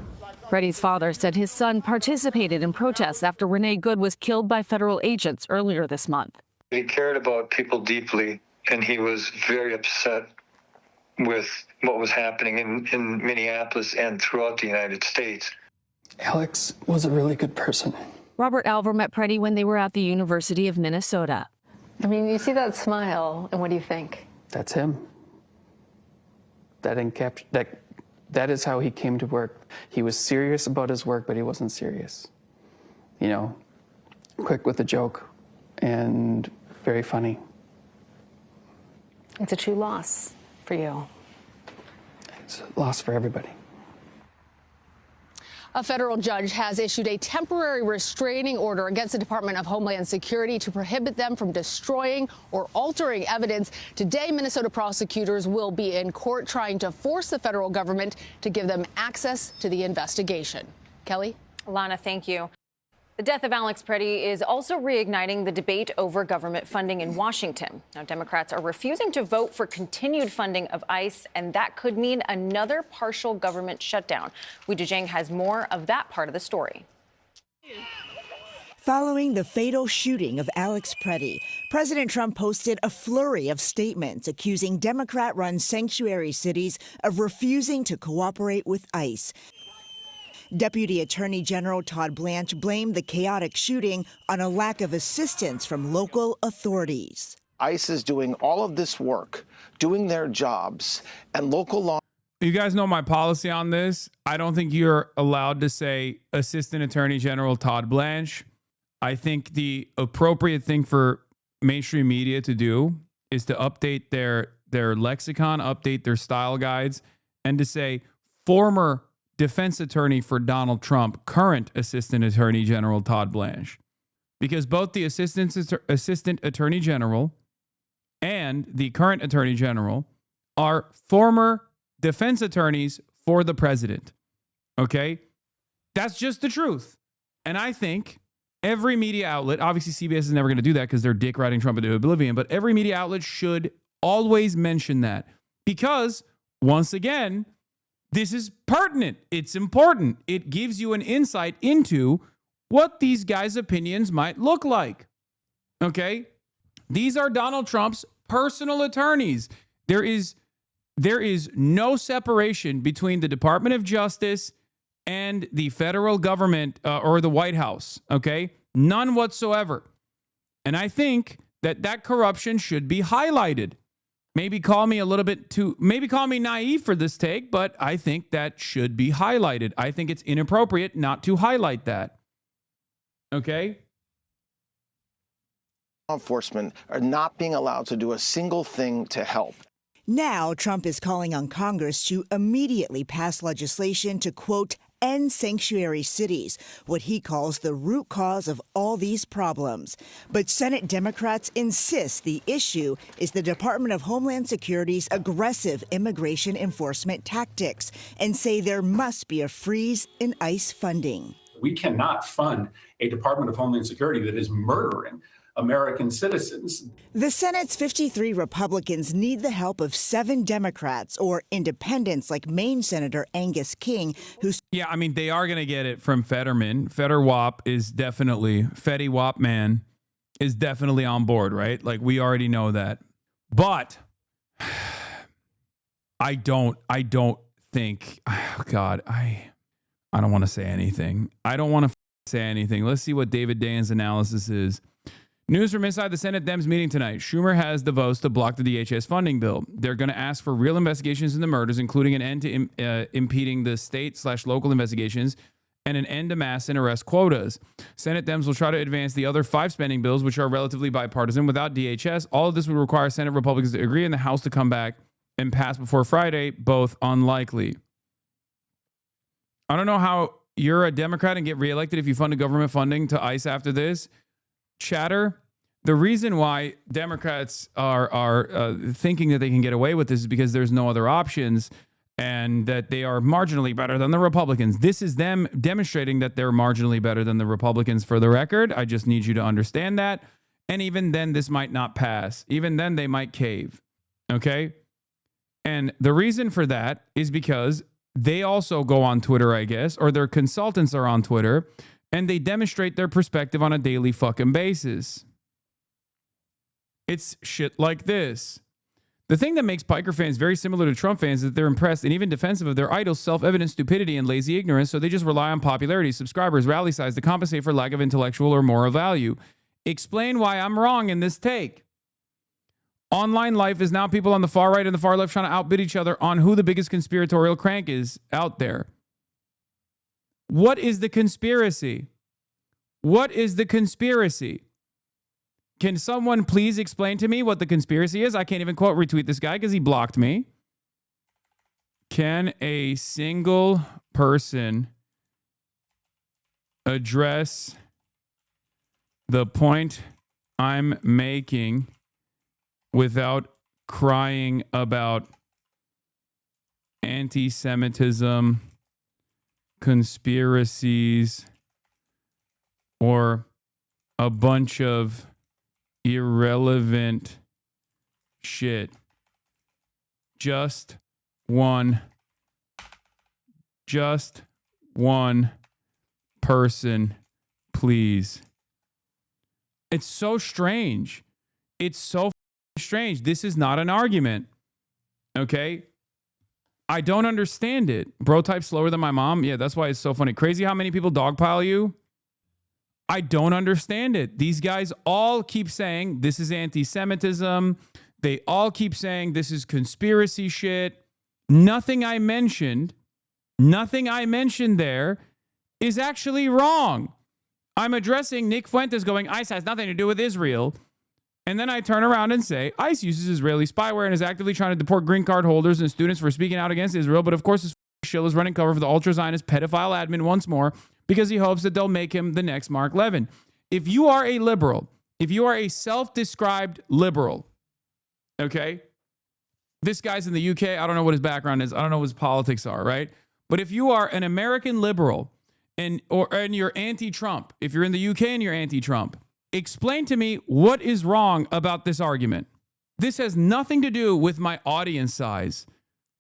Preddy's father said his son participated in protests after Renee Good was killed by federal agents earlier this month. He cared about people deeply, and he was very upset with what was happening in Minneapolis and throughout the United States. Alex was a really good person. Robert Alver met Preddy when they were at the University of Minnesota. I mean, you see that smile, and what do you think? That's him. That is how he came to work. He was serious about his work, but he wasn't serious. You know, quick with a joke and very funny. It's a true loss for you. It's a loss for everybody. A federal judge has issued a temporary restraining order against the Department of Homeland Security to prohibit them from destroying or altering evidence. Today, Minnesota prosecutors will be in court trying to force the federal government to give them access to the investigation. Kelly? Lana, thank you. The death of Alex Preddy is also reigniting the debate over government funding in Washington. Now, Democrats are refusing to vote for continued funding of ICE, and that could mean another partial government shutdown. Wei Zhang has more of that part of the story. Following the fatal shooting of Alex Preddy, President Trump posted a flurry of statements accusing Democrat-run sanctuary cities of refusing to cooperate with ICE. Deputy Attorney General Todd Blanche blamed the chaotic shooting on a lack of assistance from local authorities. ICE is doing all of this work, doing their jobs, and local law. You guys know my policy on this. I don't think you're allowed to say Assistant Attorney General Todd Blanche. I think the appropriate thing for mainstream media to do is to update their lexicon, update their style guides, and to say former defense attorney for Donald Trump, current Assistant Attorney General Todd Blanche. Because both the Assistant Attorney General and the current Attorney General are former defense attorneys for the president. Okay? That's just the truth. And I think every media outlet, obviously CBS is never going to do that because they're dick riding Trump into oblivion, but every media outlet should always mention that because, once again, this is pertinent. It's important. It gives you an insight into what these guys' opinions might look like. Okay? These are Donald Trump's personal attorneys. There is no separation between the Department of Justice and the federal government or the White House. Okay? None whatsoever. And I think that corruption should be highlighted. Maybe call me naive for this take, but I think that should be highlighted. I think it's inappropriate not to highlight that. Okay? Law enforcement are not being allowed to do a single thing to help. Now, Trump is calling on Congress to immediately pass legislation to, quote, end sanctuary cities, what he calls the root cause of all these problems. But Senate Democrats insist the issue is the Department of Homeland Security's aggressive immigration enforcement tactics and say there must be a freeze in ICE funding. We cannot fund a Department of Homeland Security that is murdering American citizens. The Senate's 53 Republicans need the help of 7 Democrats or independents like Maine Senator Angus King, who's... Yeah, I mean, they are going to get it from Fetterman. Fetterwap is definitely, Fetty Wap man is definitely on board, right? Like, we already know that. But I don't think, oh God, I don't want to say anything. I don't want to say anything. Let's see what David Dayen's analysis is. News from inside the Senate Dems meeting tonight. Schumer has the votes to block the DHS funding bill. They're going to ask for real investigations into murders, including an end to impeding the state/local investigations and an end to mass and arrest quotas. Senate Dems will try to advance the other 5 spending bills, which are relatively bipartisan, without DHS. All of this would require Senate Republicans to agree and the House to come back and pass before Friday, both unlikely. I don't know how you're a Democrat and get reelected if you funded government funding to ICE after this. Chatter, the reason why Democrats are thinking that they can get away with this is because there's no other options and that they are marginally better than the Republicans. This is them demonstrating that they're marginally better than the Republicans for the record. I just need you to understand that. And even then, this might not pass. Even then, they might cave. Okay? And the reason for that is because they also go on Twitter, I guess, or their consultants are on Twitter, and they demonstrate their perspective on a daily fucking basis. It's shit like this. The thing that makes Piker fans very similar to Trump fans is that they're impressed and even defensive of their idol's self-evident stupidity and lazy ignorance, so they just rely on popularity, subscribers, rally size to compensate for lack of intellectual or moral value. Explain why I'm wrong in this take. Online life is now people on the far right and the far left trying to outbid each other on who the biggest conspiratorial crank is out there. What is the conspiracy? What is the conspiracy? Can someone please explain to me what the conspiracy is? I can't even quote retweet this guy because he blocked me. Can a single person address the point I'm making without crying about anti-Semitism, conspiracies, or a bunch of irrelevant shit? Just one person, please. It's so strange. It's so strange. This is not an argument. Okay? I don't understand it. Bro type slower than my mom. Yeah, that's why it's so funny. Crazy how many people dogpile you. I don't understand it. These guys all keep saying this is anti-Semitism. They all keep saying this is conspiracy shit. Nothing I mentioned there is actually wrong. I'm addressing Nick Fuentes going, ICE has nothing to do with Israel. And then I turn around and say, ICE uses Israeli spyware and is actively trying to deport green card holders and students for speaking out against Israel. But of course, this shill is running cover for the ultra-Zionist pedophile admin once more because he hopes that they'll make him the next Mark Levin. If you are a liberal, if you are a self-described liberal, okay, This guy's in the UK. I don't know what his background is. I don't know what his politics are, right? But if you are an American liberal and you're anti-Trump, if you're in the UK and you're anti-Trump, explain to me what is wrong about this argument. This has nothing to do with my audience size.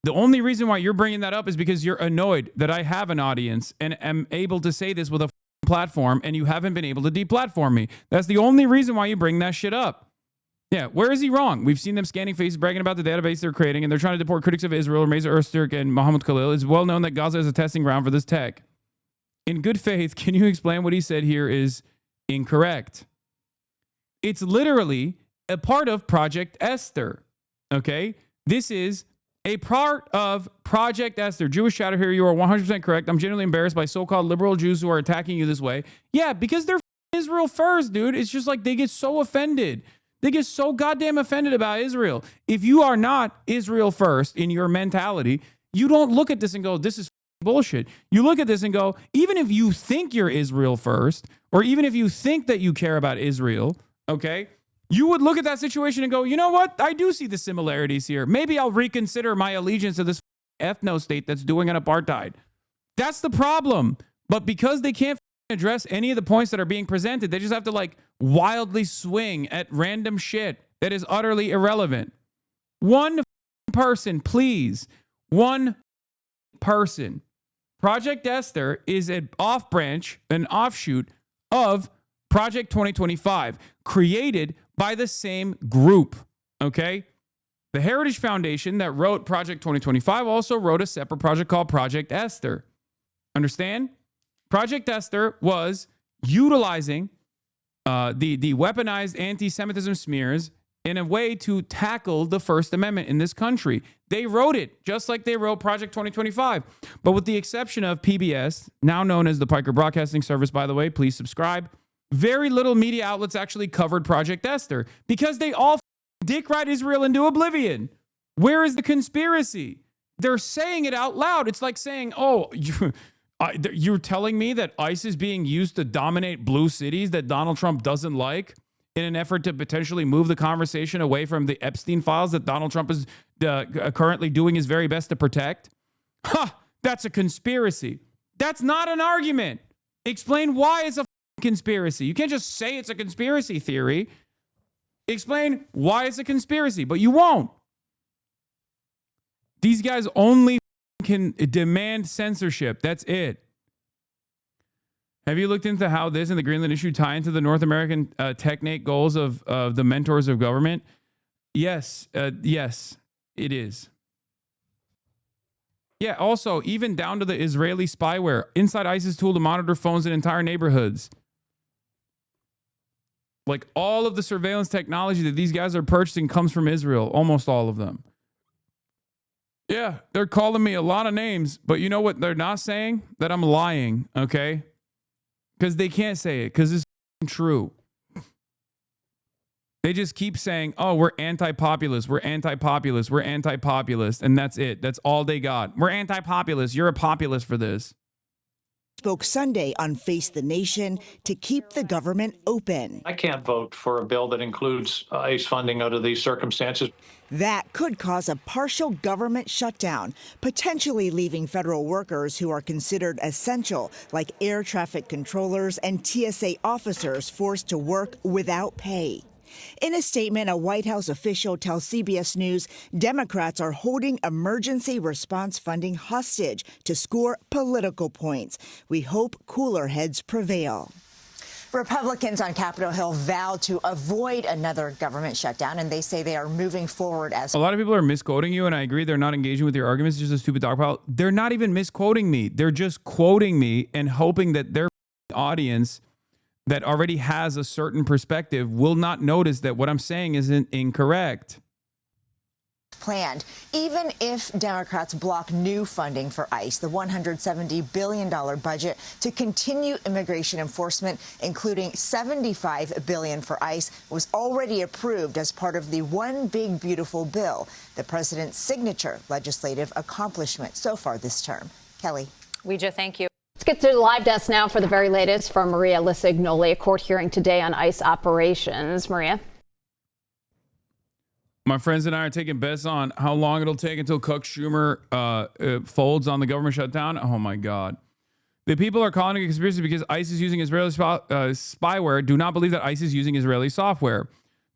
The only reason why you're bringing that up is because you're annoyed that I have an audience and am able to say this with a platform, and you haven't been able to deplatform me. That's the only reason why you bring that shit up. Yeah, where is he wrong? We've seen them scanning faces, bragging about the database they're creating, and they're trying to deport critics of Israel. Reza Öztürk and Mohammed Khalil. It's well known that Gaza is a testing ground for this tech. In good faith, can you explain what he said here is incorrect? It's literally a part of Project Esther, okay? This is a part of Project Esther. Jewish chatter here, you are 100% correct. I'm genuinely embarrassed by so-called liberal Jews who are attacking you this way. Yeah, because they're Israel first, dude. It's just like they get so offended. They get so goddamn offended about Israel. If you are not Israel first in your mentality, you don't look at this and go, this is bullshit. You look at this and go, even if you think you're Israel first, or even if you think that you care about Israel, okay, you would look at that situation and go, you know what? I do see the similarities here. Maybe I'll reconsider my allegiance to this ethno state that's doing an apartheid. That's the problem. But because they can't address any of the points that are being presented, they just have to like wildly swing at random shit that is utterly irrelevant. One person, please. One person. Project Esther is an off branch, an offshoot of Project 2025, created by the same group, okay? The Heritage Foundation that wrote Project 2025 also wrote a separate project called Project Esther. Understand? Project Esther was utilizing the weaponized anti-Semitism smears in a way to tackle the First Amendment in this country. They wrote it just like they wrote Project 2025. But with the exception of PBS, now known as the Piker Broadcasting Service, by the way, please subscribe. Very little media outlets actually covered Project Esther because they all dick ride Israel into oblivion. Where is the conspiracy? They're saying it out loud. It's like saying, oh, you're telling me that ICE is being used to dominate blue cities that Donald Trump doesn't like in an effort to potentially move the conversation away from the Epstein files that Donald Trump is currently doing his very best to protect? Ha! That's a conspiracy. That's not an argument. Explain why it's a conspiracy. You can't just say it's a conspiracy theory. Explain why it's a conspiracy, but you won't. These guys only can demand censorship. That's it. Have you looked into how this and the Greenland issue tie into the North American technate goals of the mentors of government? Yes. Yes, it is. Yeah, also, even down to the Israeli spyware, inside ISIS tool to monitor phones in entire neighborhoods. Like all of the surveillance technology that these guys are purchasing comes from Israel, almost all of them. Yeah, they're calling me a lot of names, but you know what they're not saying? That I'm lying, okay? Because they can't say it, because it's true. They just keep saying, oh, we're anti-populist, we're anti-populist, we're anti-populist, and that's it. That's all they got. We're anti-populist. You're a populist for this. Spoke Sunday on Face the Nation to keep the government open. I can't vote for a bill that includes ICE funding under these circumstances. That could cause a partial government shutdown, potentially leaving federal workers who are considered essential, like air traffic controllers and TSA officers, forced to work without pay. In a statement, a White House official tells CBS News Democrats are holding emergency response funding hostage to score political points. We hope cooler heads prevail. Republicans on Capitol Hill vowed to avoid another government shutdown, and they say they are moving forward as... A lot of people are misquoting you, and I agree they're not engaging with your arguments. It's just a stupid dog pile. They're not even misquoting me. They're just quoting me and hoping that their audience that already has a certain perspective will not notice that what I'm saying isn't incorrect. Planned, even if Democrats block new funding for ICE, the $170 billion budget to continue immigration enforcement, including $75 billion for ICE, was already approved as part of the One Big Beautiful Bill, the president's signature legislative accomplishment so far this term. Kelly. Weija, thank you. Let's get to the live desk now for the very latest from Maria Lisignoli, a court hearing today on ICE operations. Maria. My friends and I are taking bets on how long it'll take until Cook Schumer folds on the government shutdown. Oh my God. The people are calling it a conspiracy because ICE is using Israeli spyware. Do not believe that ICE is using Israeli software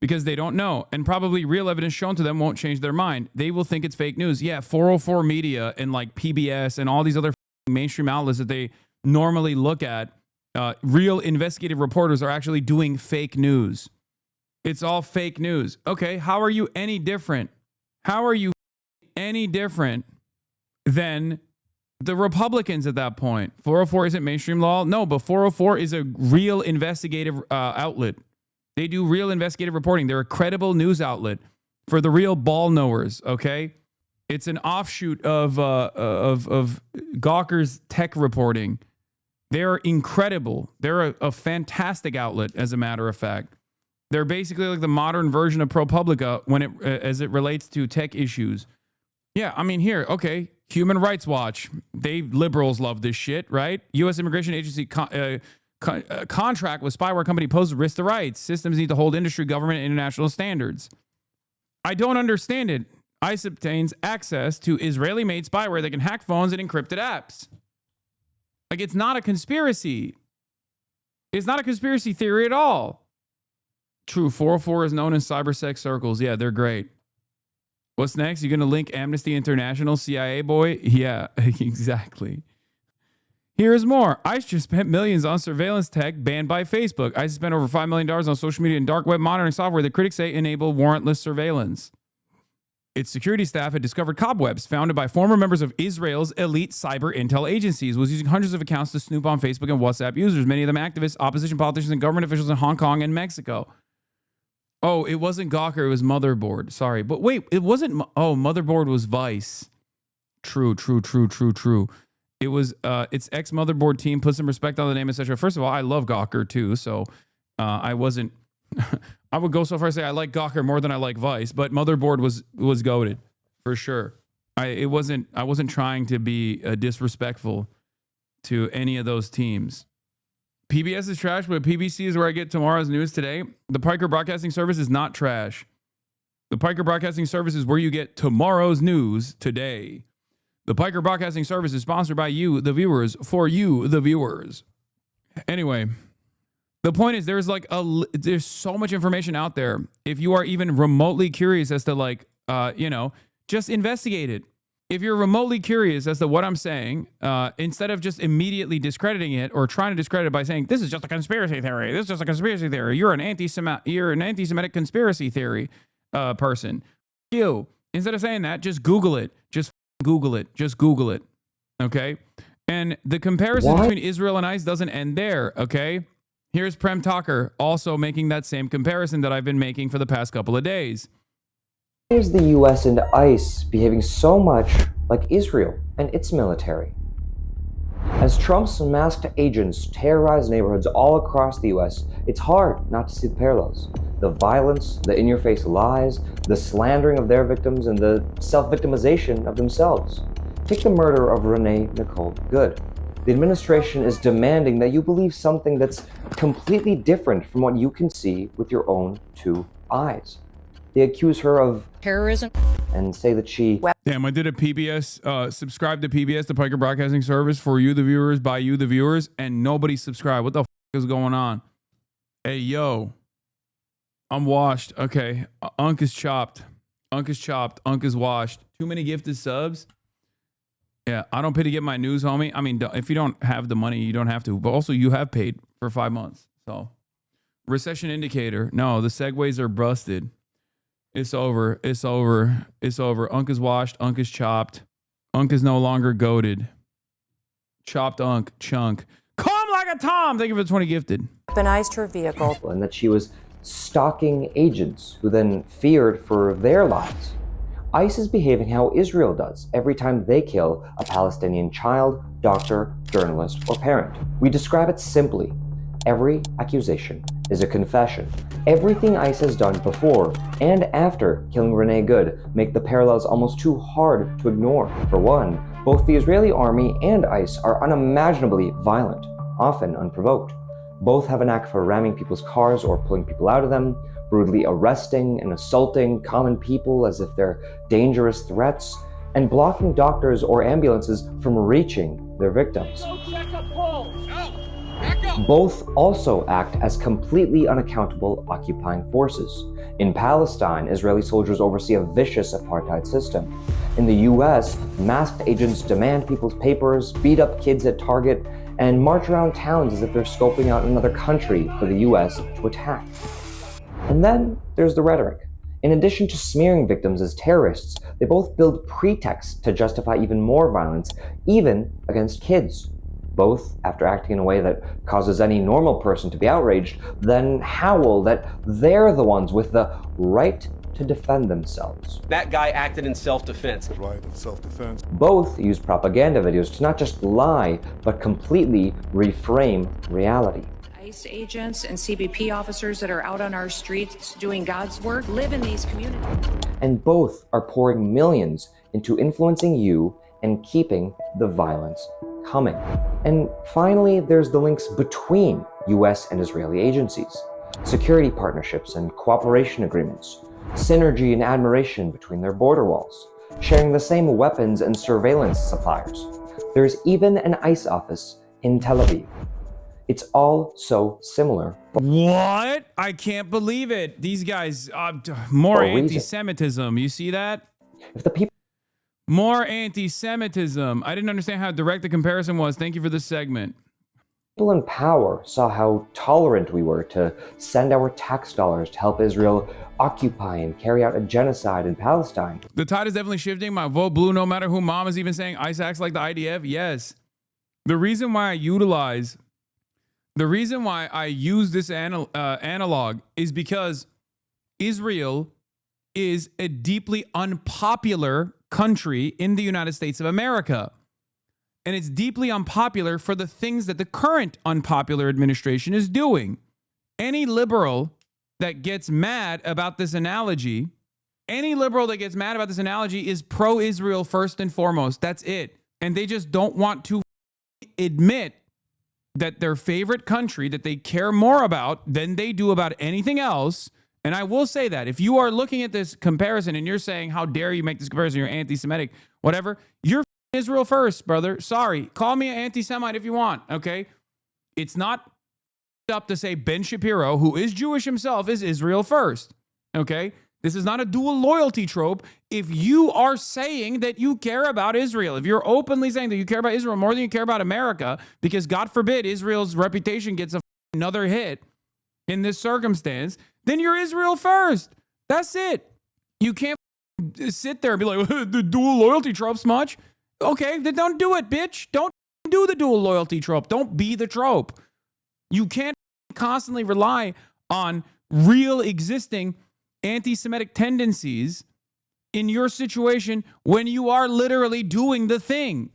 because they don't know. And probably real evidence shown to them won't change their mind. They will think it's fake news. Yeah, 404 Media and like PBS and all these other mainstream outlets that they normally look at, real investigative reporters are actually doing fake news. It's all fake news. Okay, how are you any different? How are you any different than the Republicans at that point? 404 isn't mainstream law? No, but 404 is a real investigative outlet. They do real investigative reporting. They're a credible news outlet for the real ball knowers, okay? It's an offshoot of Gawker's tech reporting. They're incredible. They're a fantastic outlet, as a matter of fact. They're basically like the modern version of ProPublica when it as it relates to tech issues. Yeah, I mean, here, okay, Human Rights Watch. Liberals love this shit, right? U.S. Immigration Agency contract with spyware company poses risk to rights. Systems need to hold industry, government, and international standards. I don't understand it. ICE obtains access to Israeli-made spyware that can hack phones and encrypted apps. Like, it's not a conspiracy. It's not a conspiracy theory at all. True, 404 is known in cybersec circles. Yeah, they're great. What's next? You're going to link Amnesty International, CIA boy? Yeah, exactly. Here's more. ICE just spent millions on surveillance tech banned by Facebook. ICE spent over $5 million on social media and dark web monitoring software that critics say enable warrantless surveillance. Its security staff had discovered cobwebs founded by former members of Israel's elite cyber intel agencies, was using hundreds of accounts to snoop on Facebook and WhatsApp users, many of them activists, opposition politicians, and government officials in Hong Kong and Mexico. Oh, it wasn't Gawker, it was Motherboard. Sorry. But wait, it wasn't... Oh, Motherboard was Vice. True. It was... its ex-Motherboard team put some respect on the name, etc. First of all, I love Gawker too, so I wasn't... I would go so far as to say I like Gawker more than I like Vice, but Motherboard was goated, for sure. I wasn't trying to be disrespectful to any of those teams. PBS is trash, but PBC is where I get tomorrow's news today. The Piker Broadcasting Service is not trash. The Piker Broadcasting Service is where you get tomorrow's news today. The Piker Broadcasting Service is sponsored by you, the viewers, for you, the viewers. Anyway, the point is there's so much information out there. If you are even remotely curious as to just investigate it. If you're remotely curious as to what I'm saying, instead of just immediately discrediting it or trying to discredit it by saying, this is just a conspiracy theory. This is just a conspiracy theory. You're an anti-Semitic conspiracy theory person. You. Instead of saying that, just Google it. Just Google it. Just Google it. Okay? And the comparison between Israel and ICE doesn't end there. Okay? Here's Prem Talker also making that same comparison that I've been making for the past couple of days. Why is the U.S. and ICE behaving so much like Israel and its military? As Trump's masked agents terrorize neighborhoods all across the U.S., it's hard not to see the parallels. The violence, the in-your-face lies, the slandering of their victims, and the self-victimization of themselves. Take the murder of Renee Nicole Good. The administration is demanding that you believe something that's completely different from what you can see with your own two eyes. They accuse her of terrorism and say that she... Damn, I did a PBS, subscribe to PBS, the Piker Broadcasting Service, for you, the viewers, by you, the viewers, and nobody subscribed. What the is going on? Hey, yo. I'm washed. Okay. Unk is chopped. Unk is chopped. Unk is washed. Too many gifted subs? Yeah, I don't pay to get my news, homie. I mean, if you don't have the money, you don't have to. But also, you have paid for 5 months. So, recession indicator. No, the segues are busted. It's over. It's over. It's over. Unk is washed. Unk is chopped. Unk is no longer goated. Chopped Unk. Chunk. Calm like a Tom. Thank you for the 20 gifted. Weaponized her vehicle. And that she was stalking agents who then feared for their lives. ICE is behaving how Israel does every time they kill a Palestinian child, doctor, journalist, or parent. We describe it simply. Every accusation is a confession. Everything ICE has done before and after killing Renee Good make the parallels almost too hard to ignore. For one, both the Israeli army and ICE are unimaginably violent, often unprovoked. Both have a knack for ramming people's cars or pulling people out of them, brutally arresting and assaulting common people as if they're dangerous threats, and blocking doctors or ambulances from reaching their victims. Both also act as completely unaccountable occupying forces. In Palestine, Israeli soldiers oversee a vicious apartheid system. In the US, masked agents demand people's papers, beat up kids at Target, and march around towns as if they're scoping out another country for the US to attack. And then there's the rhetoric. In addition to smearing victims as terrorists, they both build pretexts to justify even more violence, even against kids. Both, after acting in a way that causes any normal person to be outraged, then howl that they're the ones with the right to defend themselves. That guy acted in self-defense. Right of self-defense. Both use propaganda videos to not just lie, but completely reframe reality. ICE agents and CBP officers that are out on our streets doing God's work live in these communities. And both are pouring millions into influencing you and keeping the violence coming. And finally, there's the links between US and Israeli agencies, security partnerships and cooperation agreements, synergy and admiration between their border walls, sharing the same weapons and surveillance suppliers. There's even an ICE office in Tel Aviv. It's all so similar. What? I can't believe it. These guys, more anti-Semitism. You see that? If the people More anti-Semitism. I didn't understand how direct the comparison was. Thank you for this segment. People in power saw how tolerant we were to send our tax dollars to help Israel occupy and carry out a genocide in Palestine. The tide is definitely shifting. My vote blue, no matter who. Mom is even saying ICE acts like the IDF. Yes. The reason why I use this analog is because Israel is a deeply unpopular country in the United States of America. And it's deeply unpopular for the things that the current unpopular administration is doing. Any liberal that gets mad about this analogy, is pro-Israel first and foremost. That's it. And they just don't want to admit that their favorite country that they care more about than they do about anything else. And I will say that if you are looking at this comparison and you're saying, how dare you make this comparison, you're anti-Semitic, whatever, you're Israel first, brother. Sorry. Call me an anti-Semite if you want, okay? It's not up to say Ben Shapiro, who is Jewish himself, is Israel first, okay? This is not a dual loyalty trope. If you are saying that you care about Israel, if you're openly saying that you care about Israel more than you care about America, because God forbid Israel's reputation gets another hit in this circumstance, then you're Israel first. That's it. You can't sit there and be like, the dual loyalty trope's much. Okay, then don't do it, bitch. Don't do the dual loyalty trope. Don't be the trope. You can't constantly rely on real existing anti-Semitic tendencies in your situation when you are literally doing the thing.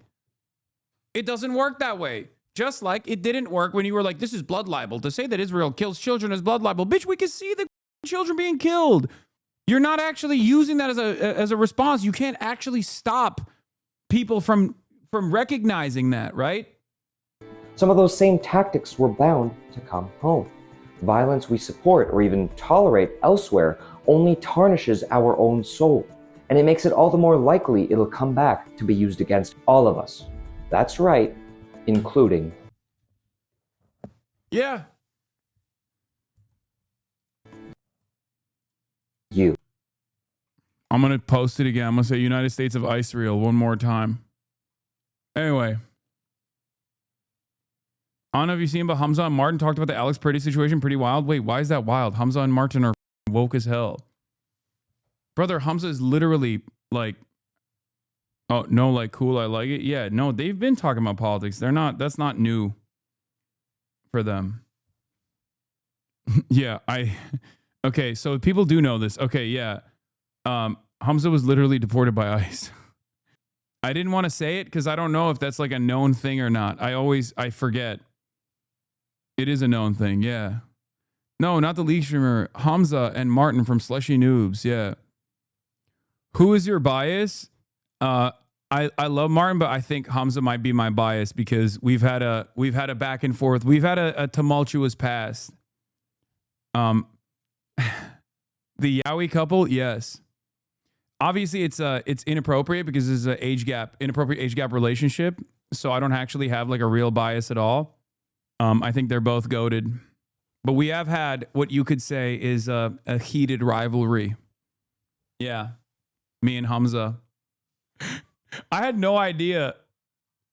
It doesn't work that way. Just like it didn't work when you were like, this is blood libel. To say that Israel kills children is blood libel. Bitch, we can see the children being killed. You're not actually using that as a response. You can't actually stop people from recognizing that, right? Some of those same tactics were bound to come home. Violence we support or even tolerate elsewhere only tarnishes our own soul, and it makes it all the more likely it'll come back to be used against all of us. That's right, including yeah, you. I'm going to post it again. I'm going to say United States of Israel one more time. Anyway. I don't know if you've seen, but Hamza and Martin talked about the Alex Purdy situation. Pretty wild. Wait, why is that wild? Hamza and Martin are woke as hell. Brother, Hamza is literally like, oh, no, like, cool, I like it. Yeah, no, they've been talking about politics. That's not new for them. Yeah, okay, so people do know this. Okay, yeah. Hamza was literally deported by ICE. I didn't want to say it because I don't know if that's like a known thing or not. I forget. It is a known thing, yeah. No, not the league streamer. Hamza and Martin from Slushy Noobs, yeah. Who is your bias? I I love Martin, but I think Hamza might be my bias because we've had a back and forth. We've had a tumultuous past. The Yowie couple, yes. Obviously, it's inappropriate because this is an inappropriate age gap relationship. So I don't actually have like a real bias at all. I think they're both goated. But we have had what you could say is a heated rivalry. Yeah. Me and Hamza. I had no idea.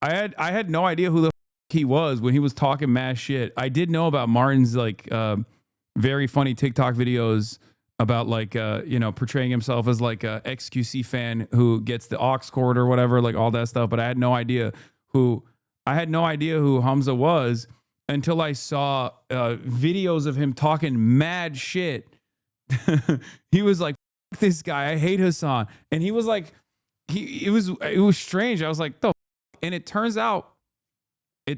I had no idea who the he was when he was talking mad shit. I did know about Martin's like very funny TikTok videos about like portraying himself as like a XQC fan who gets the aux cord or whatever, like all that stuff. But I had no idea who Hamza was until I saw videos of him talking mad shit. He was like, "F this guy, I hate Hasan," and he was like, it was strange. I was like, "The," and it turns out this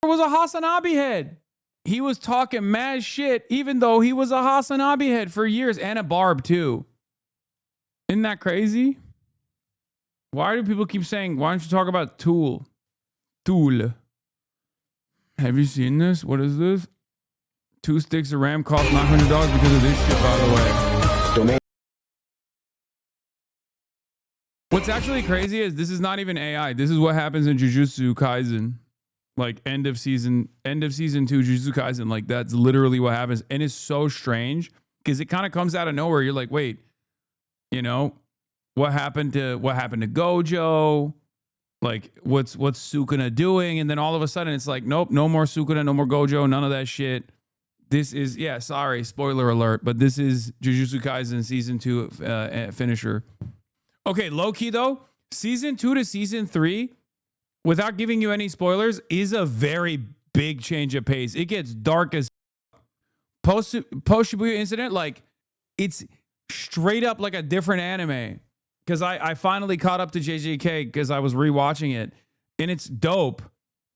was a Hasanabi head. He was talking mad shit, even though he was a Hasanabi head for years and a barb too. Isn't that crazy? Why do people keep saying, why don't you talk about Tool? Tool. Have you seen this? What is this? 2 sticks of RAM cost $900 because of this shit, by the way. Domain. What's actually crazy is this is not even AI. This is what happens in Jujutsu Kaisen. Like end of season 2 Jujutsu Kaisen. Like that's literally what happens. And it's so strange because it kind of comes out of nowhere. You're like, wait, what happened to Gojo? Like what's Sukuna doing? And then all of a sudden it's like, nope, no more Sukuna, no more Gojo, none of that shit. This is, sorry, spoiler alert, but this is Jujutsu Kaisen season 2 finisher. Okay, low key though, season 2 to season 3, without giving you any spoilers, is a very big change of pace. It gets dark as post Shibuya incident. Like it's straight up like a different anime. Because I finally caught up to JJK because I was rewatching it, and it's dope,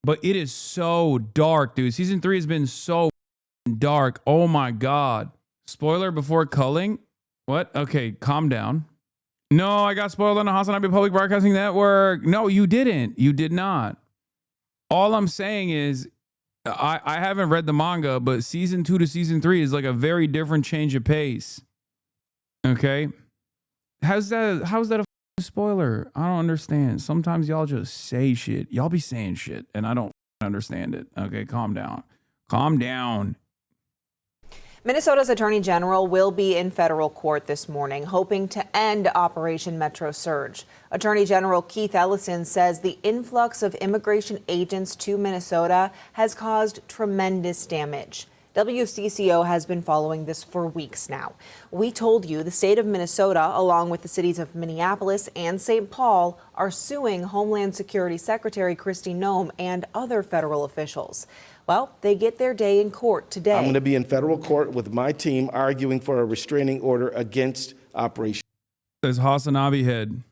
but it is so dark, dude. Season 3 has been so dark. Oh my God. Spoiler before culling? What? Okay, calm down. No, I got spoiled on the Hasanabi Public Broadcasting Network. No, you didn't. You did not. All I'm saying is I haven't read the manga, but season 2 to season 3 is like a very different change of pace. Okay? How's that a spoiler? I don't understand. Sometimes y'all just say shit. Y'all be saying shit, and I don't understand it. Okay, calm down. Calm down. Minnesota's Attorney General will be in federal court this morning, hoping to end Operation Metro Surge. Attorney General Keith Ellison says the influx of immigration agents to Minnesota has caused tremendous damage. WCCO has been following this for weeks now. We told you the state of Minnesota, along with the cities of Minneapolis and St. Paul, are suing Homeland Security Secretary Kristi Noem and other federal officials. Well, they get their day in court today. I'm going to be in federal court with my team arguing for a restraining order against Operation There's Hasanabi head,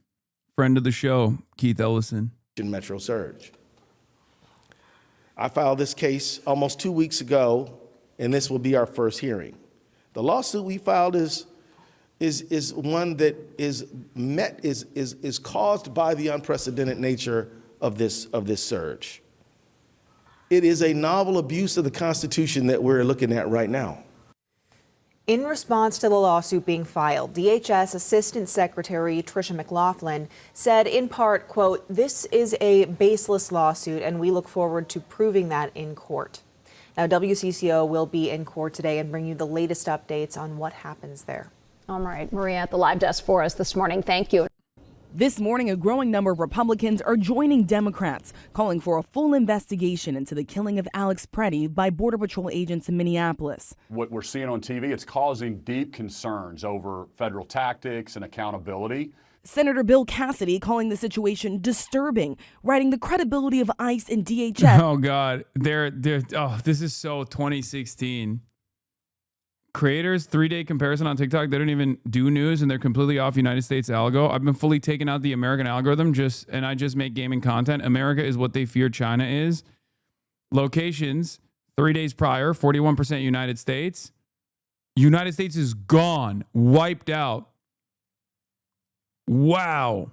friend of the show, Keith Ellison. Metro Surge. I filed this case almost 2 weeks ago, and this will be our first hearing. The lawsuit we filed is one that is caused by the unprecedented nature of this surge. It is a novel abuse of the Constitution that we're looking at right now. In response to the lawsuit being filed, DHS Assistant Secretary Tricia McLaughlin said in part, quote, "This is a baseless lawsuit and we look forward to proving that in court." Now, WCCO will be in court today and bring you the latest updates on what happens there. All right, Maria at the live desk for us this morning. Thank you. This morning, a growing number of Republicans are joining Democrats, calling for a full investigation into the killing of Alex Preddy by Border Patrol agents in Minneapolis. What we're seeing on TV, it's causing deep concerns over federal tactics and accountability. Senator Bill Cassidy calling the situation disturbing, writing the credibility of ICE and DHS. Oh God, this is so 2016. Creators 3-day comparison on TikTok. They don't even do news and they're completely off United States algo. I've been fully taking out the American algorithm and I just make gaming content. America is what they fear China is. Locations 3 days prior, 41% United States. United States is gone, wiped out. Wow.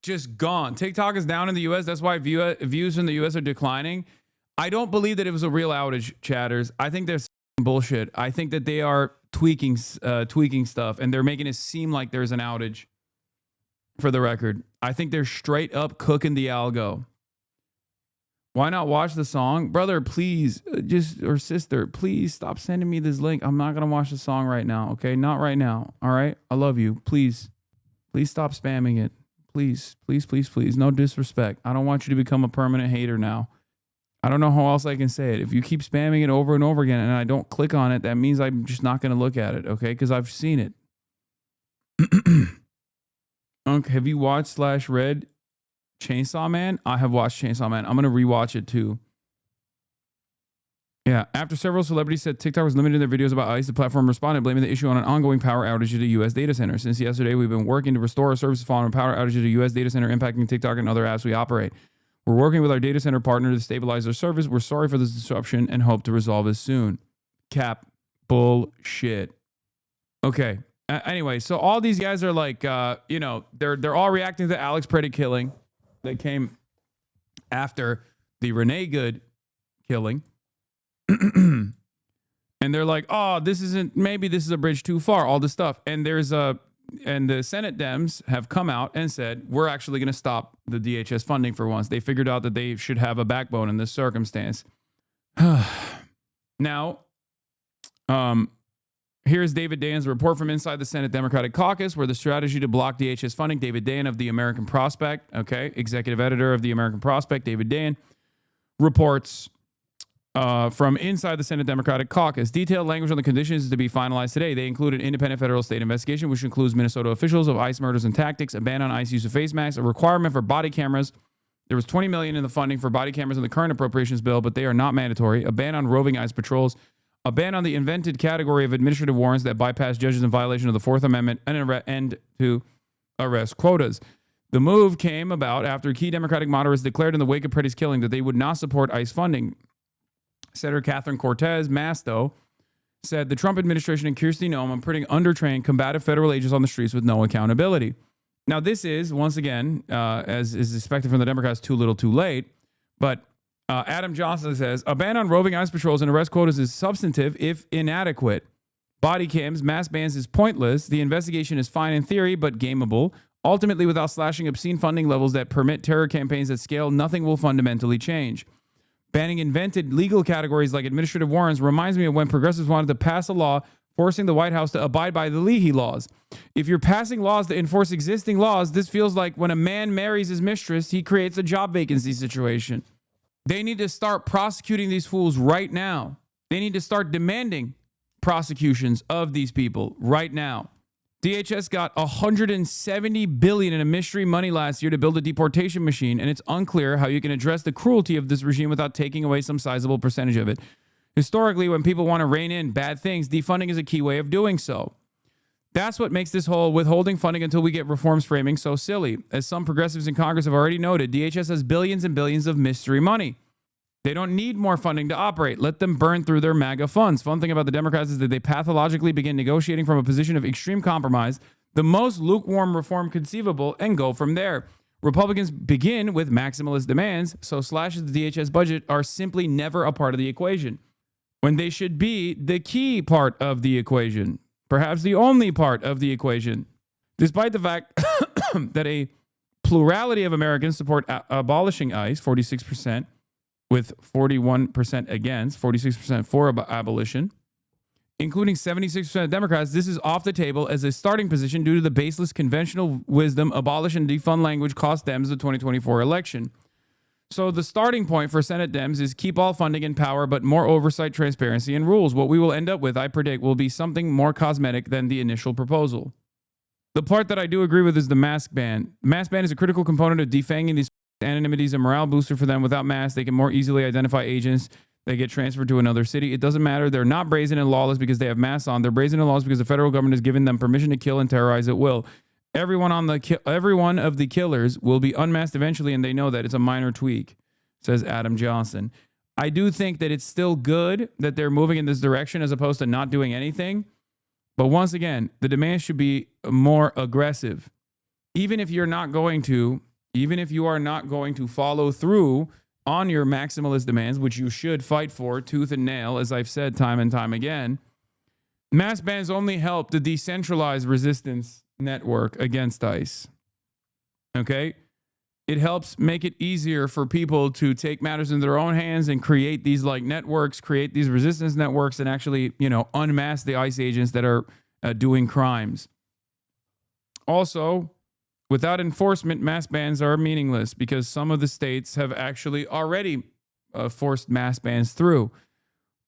Just gone. TikTok is down in the U.S. That's why views in the U.S. are declining. I don't believe that it was a real outage, chatters. I think there's bullshit. I think that they are tweaking stuff, and they're making it seem like there's an outage. For the record, I think they're straight up cooking the algo. Why not watch the song? Brother, please, or sister, please stop sending me this link. I'm not going to watch the song right now, okay? Not right now, all right? I love you. Please stop spamming it. Please. No disrespect. I don't want you to become a permanent hater now. I don't know how else I can say it. If you keep spamming it over and over again and I don't click on it, that means I'm just not going to look at it, okay? Because I've seen it. Okay, have you watched /read Chainsaw Man? I have watched Chainsaw Man. I'm going to rewatch it too. Yeah, after several celebrities said TikTok was limiting their videos about ICE, the platform responded, blaming the issue on an ongoing power outage at a U.S. data center. Since yesterday, we've been working to restore our services following a power outage at a U.S. data center impacting TikTok and other apps we operate. We're working with our data center partner to stabilize their service. We're sorry for this disruption and hope to resolve this soon. Cap bullshit. Okay. Anyway, so all these guys are like, they're all reacting to the Alex Preddy killing that came after the Renee Good killing. And they're like, oh, maybe this is a bridge too far, all this stuff. And the Senate Dems have come out and said, we're actually going to stop the DHS funding for once. They figured out that they should have a backbone in this circumstance. Now, here's David Dayen's report from inside the Senate Democratic Caucus, where the strategy to block DHS funding, David Dayen of the American Prospect, executive editor of the American Prospect, David Dayen, reports from inside the Senate Democratic Caucus. Detailed language on the conditions is to be finalized today. They include an independent federal state investigation, which includes Minnesota officials of ICE murders and tactics, a ban on ICE use of face masks, a requirement for body cameras. There was $20 million in the funding for body cameras in the current appropriations bill, but they are not mandatory. A ban on roving ICE patrols, a ban on the invented category of administrative warrants that bypass judges in violation of the Fourth Amendment, and an end to arrest quotas. The move came about after key Democratic moderates declared in the wake of Preddy's killing that they would not support ICE funding. Senator Catherine Cortez Masto said the Trump administration and Kirsti Noem are putting undertrained combative federal agents on the streets with no accountability. Now, this is, once again, as is expected from the Democrats, too little, too late. But Adam Johnson says, a ban on roving ICE patrols and arrest quotas is substantive if inadequate. Body cams, mass bans is pointless. The investigation is fine in theory, but gameable. Ultimately, without slashing obscene funding levels that permit terror campaigns at scale, nothing will fundamentally change. Banning invented legal categories like administrative warrants reminds me of when progressives wanted to pass a law forcing the White House to abide by the Leahy laws. If you're passing laws to enforce existing laws, this feels like when a man marries his mistress, he creates a job vacancy situation. They need to start prosecuting these fools right now. They need to start demanding prosecutions of these people right now. DHS got $170 billion in a mystery money last year to build a deportation machine, and it's unclear how you can address the cruelty of this regime without taking away some sizable percentage of it. Historically, when people want to rein in bad things, defunding is a key way of doing so. That's what makes this whole withholding funding until we get reforms framing so silly. As some progressives in Congress have already noted, DHS has billions and billions of mystery money. They don't need more funding to operate. Let them burn through their MAGA funds. Fun thing about the Democrats is that they pathologically begin negotiating from a position of extreme compromise, the most lukewarm reform conceivable, and go from there. Republicans begin with maximalist demands, so slashes to the DHS budget are simply never a part of the equation, when they should be the key part of the equation, perhaps the only part of the equation. Despite the fact that a plurality of Americans support abolishing ICE, 46%, with 41% against, 46% for abolition, including 76% of Democrats, this is off the table as a starting position due to the baseless conventional wisdom, abolish and defund language cost Dems the 2024 election. So the starting point for Senate Dems is keep all funding in power, but more oversight, transparency, and rules. What we will end up with, I predict, will be something more cosmetic than the initial proposal. The part that I do agree with is the mask ban. Mask ban is a critical component of defanging these anonymity is a morale booster for them. Without masks, they can more easily identify agents that get transferred to another city. It doesn't matter. They're not brazen and lawless because they have masks on. They're brazen and lawless because the federal government has given them permission to kill and terrorize at will. Every one of the killers will be unmasked eventually, and they know that. It's a minor tweak, says Adam Johnson. I do think that it's still good that they're moving in this direction as opposed to not doing anything. But once again, the demand should be more aggressive. Even if you are not going to follow through on your maximalist demands, which you should fight for tooth and nail, as I've said time and time again, mask bans only help the decentralized resistance network against ICE. Okay? It helps make it easier for people to take matters in their own hands and create these like networks, create these resistance networks, and actually, unmask the ICE agents that are doing crimes. Also, without enforcement, mask bans are meaningless because some of the states have actually already forced mask bans through.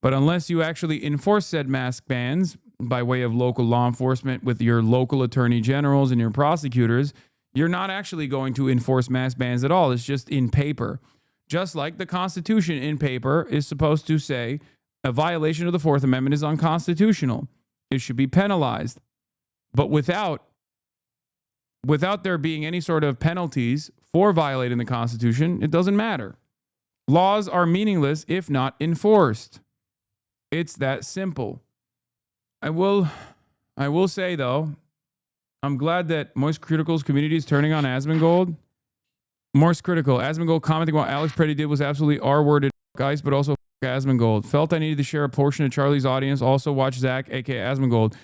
But unless you actually enforce said mask bans by way of local law enforcement with your local attorney generals and your prosecutors, you're not actually going to enforce mask bans at all. It's just in paper. Just like the Constitution in paper is supposed to say a violation of the Fourth Amendment is unconstitutional. It should be penalized. But without there being any sort of penalties for violating the Constitution, it doesn't matter. Laws are meaningless if not enforced. It's that simple. I will say, though, I'm glad that Moist Critical's community is turning on Asmongold. Moist Critical, Asmongold commenting what Alex Preddy did was absolutely R-worded, guys, but also Asmongold. Felt I needed to share a portion of Charlie's audience. Also watch Zach, aka Asmongold.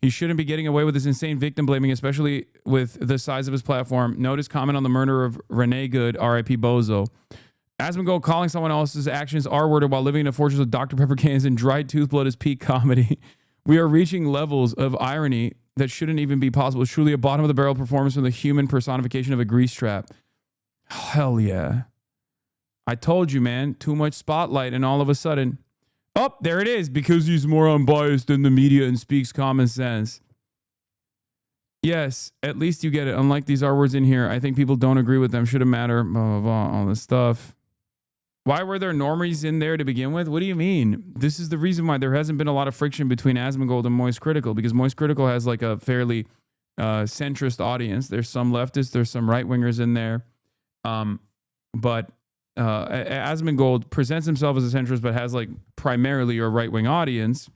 He shouldn't be getting away with this insane victim blaming, especially with the size of his platform. Notice comment on the murder of Renee Good, R.I.P. Bozo. Asmongold calling someone else's actions R-worded while living in a fortress with Dr. Pepper cans and dried tooth blood is peak comedy. We are reaching levels of irony that shouldn't even be possible. It's truly a bottom of the barrel performance from the human personification of a grease trap. Hell yeah. I told you, man, too much spotlight and all of a sudden, oh, there it is, because he's more unbiased than the media and speaks common sense. Yes, at least you get it. Unlike these R words in here, I think people don't agree with them. Shouldn't matter, blah, blah, blah, all this stuff. Why were there normies in there to begin with? What do you mean? This is the reason why there hasn't been a lot of friction between Asmongold and Moist Critical, because Moist Critical has like a fairly centrist audience. There's some leftists, there's some right-wingers in there. But Asmongold presents himself as a centrist, but has like primarily a right-wing audience.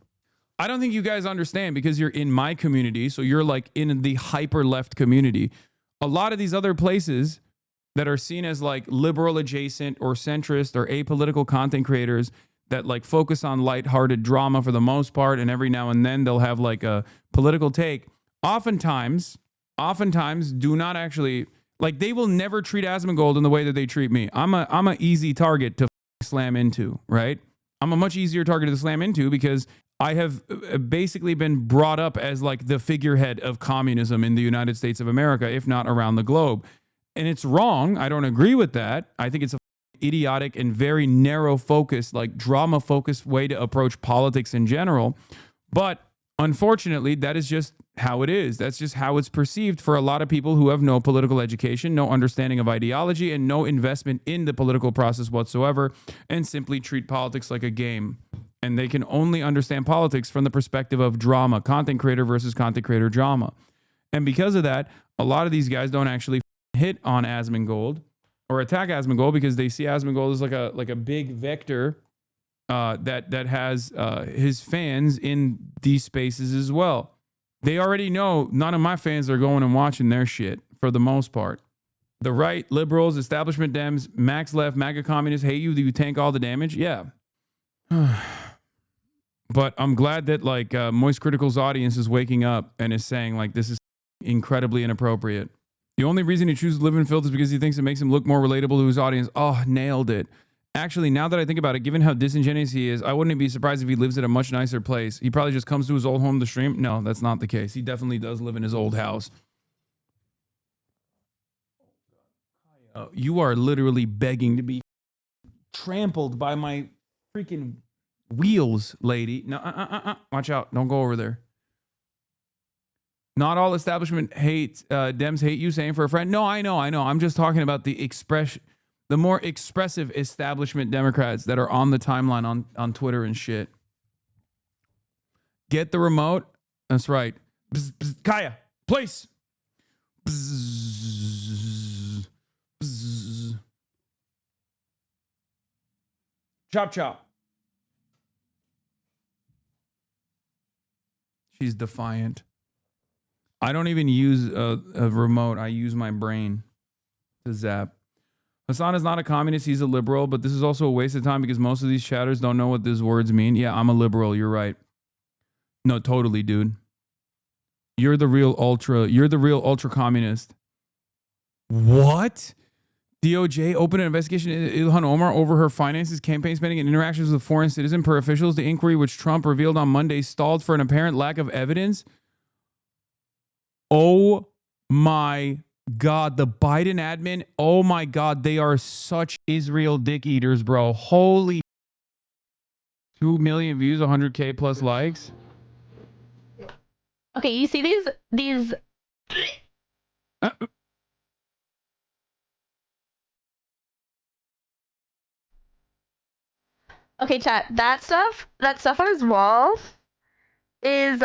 I don't think you guys understand because you're in my community, so you're like in the hyper-left community. A lot of these other places that are seen as like liberal adjacent or centrist or apolitical content creators that like focus on lighthearted drama for the most part, and every now and then they'll have like a political take, oftentimes do not actually, like, they will never treat Asmongold in the way that they treat me. I'm a easy target to slam into, right? I'm a much easier target to slam into because I have basically been brought up as like the figurehead of communism in the United States of America, if not around the globe. And it's wrong. I don't agree with that. I think it's a idiotic and very narrow focused, like drama focused way to approach politics in general. But unfortunately, that is just how it is. That's just how it's perceived for a lot of people who have no political education, no understanding of ideology, and no investment in the political process whatsoever, and simply treat politics like a game. And they can only understand politics from the perspective of drama, content creator versus content creator drama. And because of that, a lot of these guys don't actually hit on Asmongold or attack Asmongold because they see Asmongold as like a big vector that has his fans in these spaces as well. They already know none of my fans are going and watching their shit for the most part. The right, liberals, establishment Dems, max left, MAGA communists hate you. Do you tank all the damage? Yeah. But I'm glad that like Moist Critical's audience is waking up and is saying like this is incredibly inappropriate. The only reason he chooses to live in filth is because he thinks it makes him look more relatable to his audience. Oh, nailed it. Actually, now that I think about it, given how disingenuous he is, I wouldn't be surprised if he lives at a much nicer place. He probably just comes to his old home to stream. No, that's not the case. He definitely does live in his old house. You are literally begging to be trampled by my freaking wheels, lady. No, watch out. Don't go over there. Not all establishment Dems hate you, saying for a friend. No, I know. I'm just talking about the more expressive establishment Democrats that are on the timeline on Twitter and shit. Get the remote. That's right. Bzz, bzz, Kaya, place. Bzz, bzz. Chop, chop. She's defiant. I don't even use a remote. I use my brain to zap. Hasan is not a communist. He's a liberal, but this is also a waste of time because most of these chatters don't know what these words mean. Yeah, I'm a liberal. You're right. No, totally, dude. You're the real ultra communist. What? DOJ opened an investigation into Ilhan Omar over her finances, campaign spending, and interactions with a foreign citizen per officials. The inquiry, which Trump revealed on Monday, stalled for an apparent lack of evidence. Oh my God, the Biden admin. Oh my God, they are such Israel dick eaters, bro. Holy 2 million views, 100K plus likes. Okay, you see these Okay, chat, that stuff on his wall is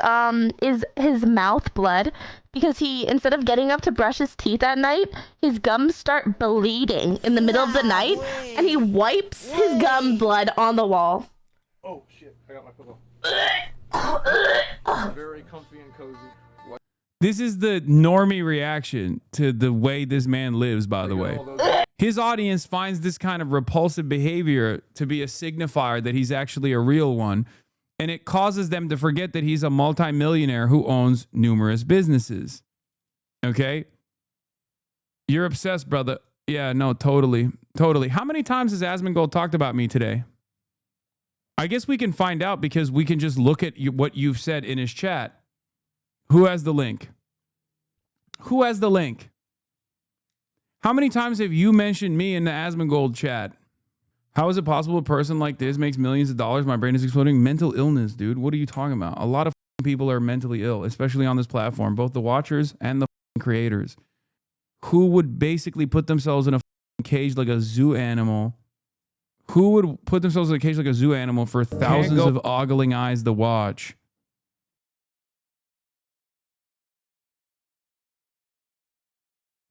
his mouth blood, because he, instead of getting up to brush his teeth at night, his gums start bleeding in the middle of the night, and he wipes his gum blood on the wall. Oh shit, I got my pillow. Very comfy and cozy. This is the normie reaction to the way this man lives, by the way. His audience finds this kind of repulsive behavior to be a signifier that he's actually a real one. And it causes them to forget that he's a multimillionaire who owns numerous businesses. Okay? You're obsessed, brother. Yeah, no, totally. Totally. How many times has Asmongold talked about me today? I guess we can find out because we can just look at what you've said in his chat. Who has the link? Who has the link? How many times have you mentioned me in the Asmongold chat? How is it possible a person like this makes millions of dollars? My brain is exploding. Mental illness, dude. What are you talking about? A lot of people are mentally ill, especially on this platform, both the watchers and the creators, who would basically put themselves in a cage like a zoo animal. Who would put themselves in a cage like a zoo animal for thousands of ogling eyes to watch?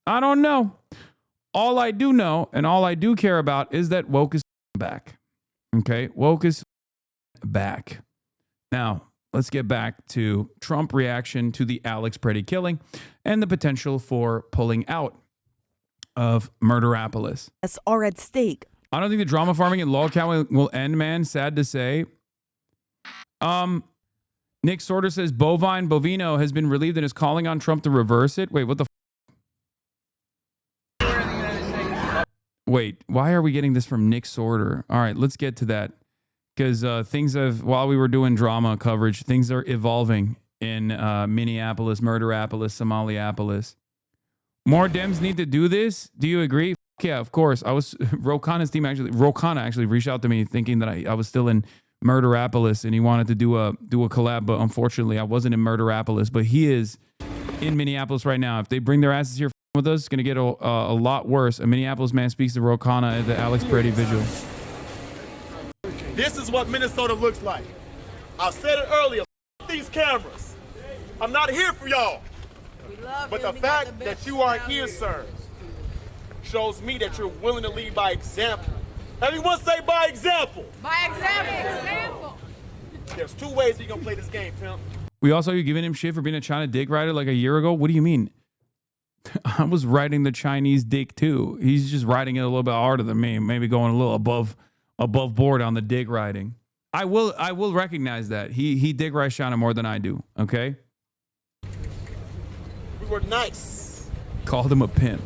I don't know. All I do know and all I do care about is that woke is back. Okay? Woke is back. Now, let's get back to Trump reaction to the Alex Preddy killing and the potential for pulling out of Murderapolis. Are at stake. I don't think the drama farming in log cabin will end, man. Sad to say. Nick Sorter says Bovino has been relieved and is calling on Trump to reverse it. Wait, what the Wait, why are we getting this from Nick Sorter? All right, let's get to that. Because while we were doing drama coverage, things are evolving in Minneapolis, Murderapolis, Somaliapolis. More Dems need to do this. Do you agree? Yeah, of course. Rokana's team Rokana actually reached out to me thinking that I was still in Murderapolis and he wanted to do a collab, but unfortunately I wasn't in Murderapolis, but he is in Minneapolis right now. If they bring their asses here with us, it's going to get a lot worse. A Minneapolis man speaks to Rokana at the Alex Preddy vigil. This is what Minnesota looks like. I said it earlier, these cameras. I'm not here for y'all. But the fact that you aren't here, sir, shows me that you're willing to lead by example. Everyone say by example. By example. There's two ways you're going to play this game, pimp. We also, you giving him shit for being a China dick rider like a year ago? What do you mean? I was riding the Chinese dick too. He's just riding it a little bit harder than me, maybe going a little above board on the dick riding. I will recognize that. He dick rides China more than I do, okay? We were nice. Called him a pimp.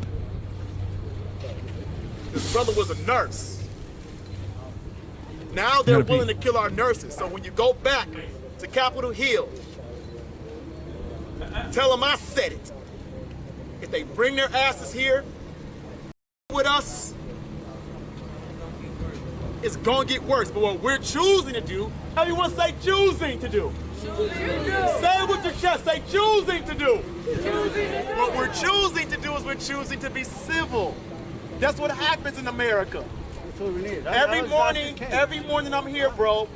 His brother was a nurse. Now they're willing to kill our nurses. So when you go back to Capitol Hill, tell them I said it. If they bring their asses here with us, it's gonna get worse. But what we're choosing to do, everyone say choosing to do. Say it with your chest, say choosing to do. What we're choosing to do is we're choosing to be civil. That's what happens in America. Every morning I'm here, bro,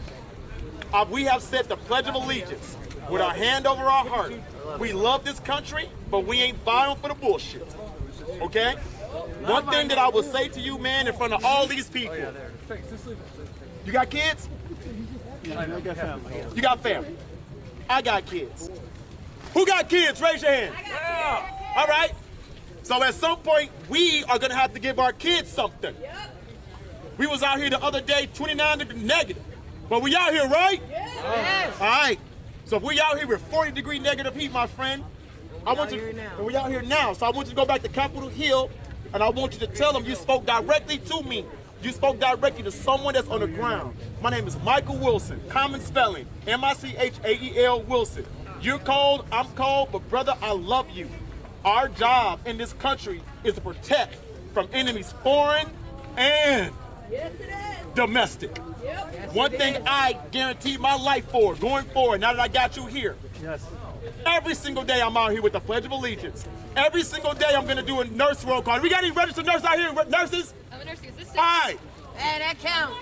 we have said the Pledge of Allegiance with our hand over our heart. We love this country, but we ain't fighting for the bullshit, okay? One thing that I will say to you, man, in front of all these people. You got kids? You got family. I got kids. Who got kids? Raise your hand. All right. So at some point, we are going to have to give our kids something. We was out here the other day, 29 degree negative. But we out here, right? Yes. All right. So if we out here with 40-degree negative heat, my friend, I want you. And we out here now. So I want you to go back to Capitol Hill, and I want you to tell them you spoke directly to me. You spoke directly to someone that's on the ground. My name is Michael Wilson. Common spelling, Michael Wilson. You're cold, I'm cold, but brother, I love you. Our job in this country is to protect from enemies foreign and domestic. One thing I guarantee my life for, going forward, now that I got you here. Every single day I'm out here with the Pledge of Allegiance. Every single day I'm gonna do a nurse roll call. We got any registered nurses out here? Nurses? I'm a nursing assistant. All right. And that counts.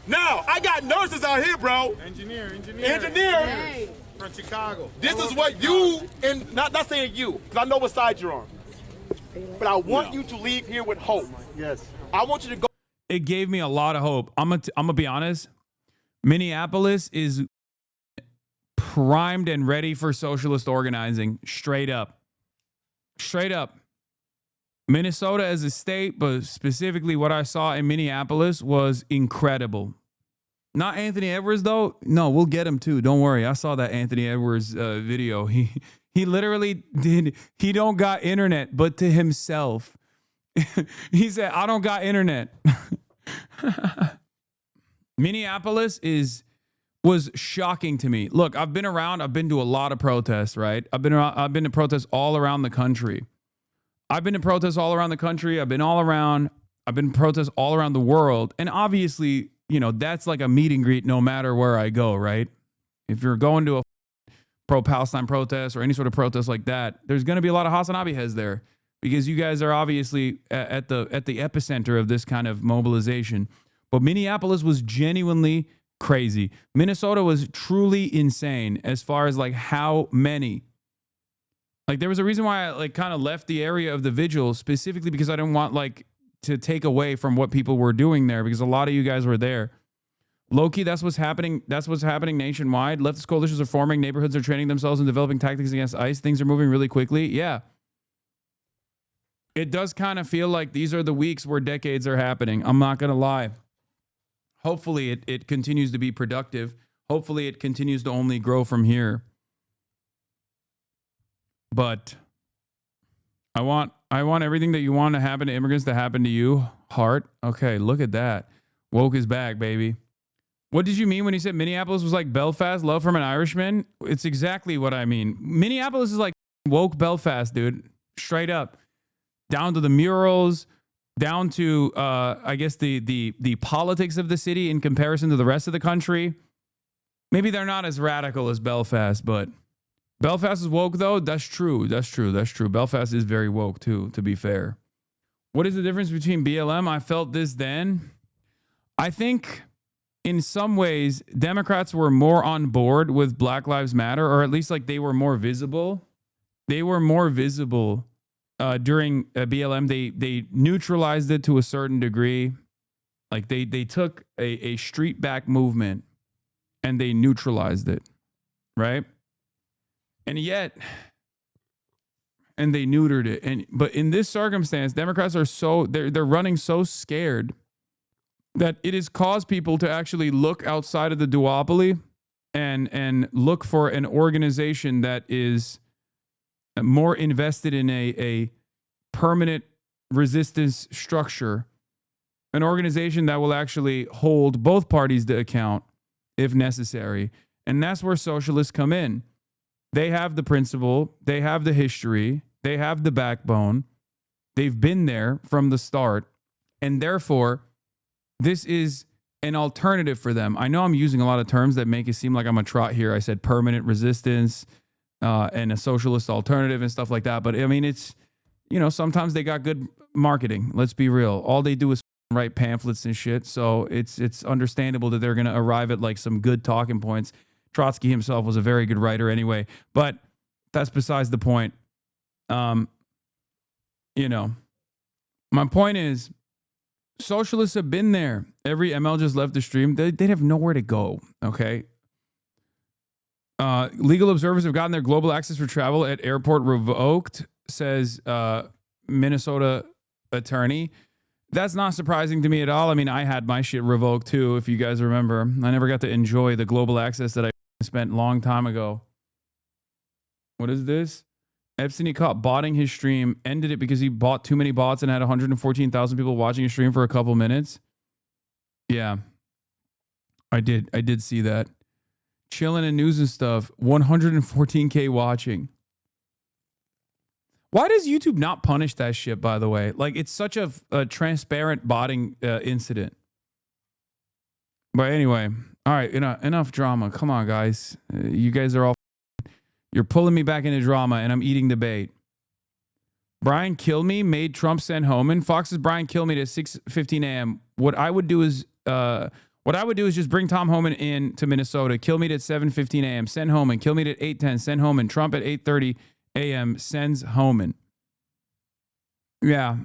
Now, I got nurses out here, bro. Engineer. Hey. From Chicago. This is what you, and not saying you, because I know what side you're on. But I want you to leave here with hope. Yes. I want you to go. It gave me a lot of hope. I'm gonna be honest. Minneapolis is primed and ready for socialist organizing. Straight up. Minnesota as a state, but specifically what I saw in Minneapolis was incredible. Not Anthony Edwards, though. No, we'll get him, too. Don't worry. I saw that Anthony Edwards video. He literally did. He don't got internet, but to himself. He said, I don't got internet. Minneapolis was shocking to me. Look, I've been around. I've been to a lot of protests, right? I've been to protests all around the country. I've been to protests all around the country. I've been to protests all around the world. And obviously, you know, that's like a meet and greet no matter where I go, right? If you're going to a pro-Palestine protest or any sort of protest like that, there's going to be a lot of Hasanabi heads there because you guys are obviously at the epicenter of this kind of mobilization. But Minneapolis was genuinely crazy. Minnesota was truly insane as far as like how many. Like there was a reason why I like kind of left the area of the vigil specifically because I didn't want like to take away from what people were doing there because a lot of you guys were there. Low-key, that's what's happening. That's what's happening nationwide. Leftist coalitions are forming. Neighborhoods are training themselves and developing tactics against ICE. Things are moving really quickly. Yeah. It does kind of feel like these are the weeks where decades are happening. I'm not going to lie. Hopefully it continues to be productive. Hopefully it continues to only grow from here. But I want everything that you want to happen to immigrants to happen to you. Heart. Okay, look at that. Woke is back, baby. What did you mean when you said Minneapolis was like Belfast, love from an Irishman? It's exactly what I mean. Minneapolis is like woke Belfast, dude. Straight up. Down to the murals, down to I guess the politics of the city in comparison to the rest of the country. Maybe they're not as radical as Belfast, but Belfast is woke though. That's true. Belfast is very woke too, to be fair. What is the difference between BLM? I felt this then. I think in some ways, Democrats were more on board with Black Lives Matter, or at least like they were more visible. They were more visible during BLM. They neutralized it to a certain degree. Like they took a street back movement and they neutralized it, right? And yet, and they neutered it. But in this circumstance, Democrats are they're running so scared that it has caused people to actually look outside of the duopoly and look for an organization that is more invested in a permanent resistance structure, an organization that will actually hold both parties to account if necessary. And that's where socialists come in. They have the principle, they have the history, they have the backbone. They've been there from the start. And therefore, this is an alternative for them. I know I'm using a lot of terms that make it seem like I'm a trot here. I said permanent resistance and a socialist alternative and stuff like that. But I mean, it's, you know, sometimes they got good marketing. Let's be real. All they do is write pamphlets and shit. So it's understandable that they're going to arrive at like some good talking points. Trotsky himself was a very good writer anyway, but that's besides the point. You know, my point is socialists have been there. Every ML just left the stream. They'd have nowhere to go. Okay. Legal observers have gotten their global access for travel at airport revoked, says Minnesota attorney. That's not surprising to me at all. I mean, I had my shit revoked too, if you guys remember. I never got to enjoy the global access that I spent a long time ago. What is this? Epstein, he caught botting his stream, ended it because he bought too many bots and had 114,000 people watching his stream for a couple minutes. Yeah, I did see that. Chilling and news and stuff. 114K watching. Why does YouTube not punish that shit, by the way? Like, it's such a transparent botting incident. But anyway, all right, enough drama. Come on, guys. You guys are all... You're pulling me back into drama, and I'm eating the bait. Brian Kilmeade made Trump send Homan. Fox's Brian Kilmeade at 6:15 a.m. What I would do is just bring Tom Homan in to Minnesota. Kilmeade at 7:15 a.m. Send Homan. Kilmeade at 8:10. Send Homan. Trump at 8:30 a.m. sends Homan. Yeah.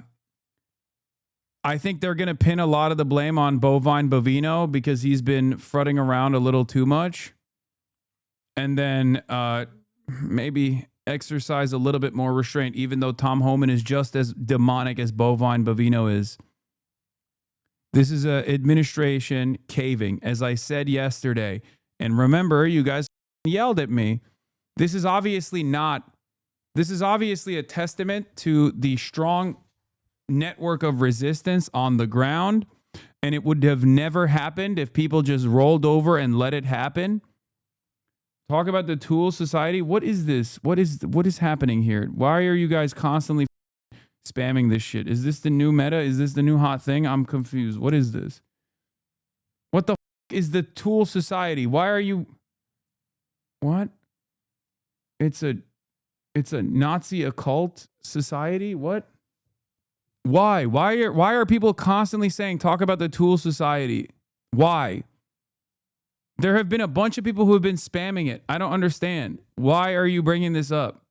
I think they're going to pin a lot of the blame on Bovino because he's been frutting around a little too much. And then maybe exercise a little bit more restraint, even though Tom Homan is just as demonic as Bovino is. This is an administration caving, as I said yesterday. And remember, you guys yelled at me. This is obviously a testament to the strong network of resistance on the ground. And it would have never happened if people just rolled over and let it happen. Talk about the tool society. What is this? What is happening here? Why are you guys constantly spamming this shit? Is this the new meta? Is this the new hot thing? I'm confused. What is this? What the is the tool society? Why are you... What? It's a Nazi occult society? What? Why? Why are people constantly saying talk about the tool society? Why? There have been a bunch of people who have been spamming it. I don't understand. Why are you bringing this up?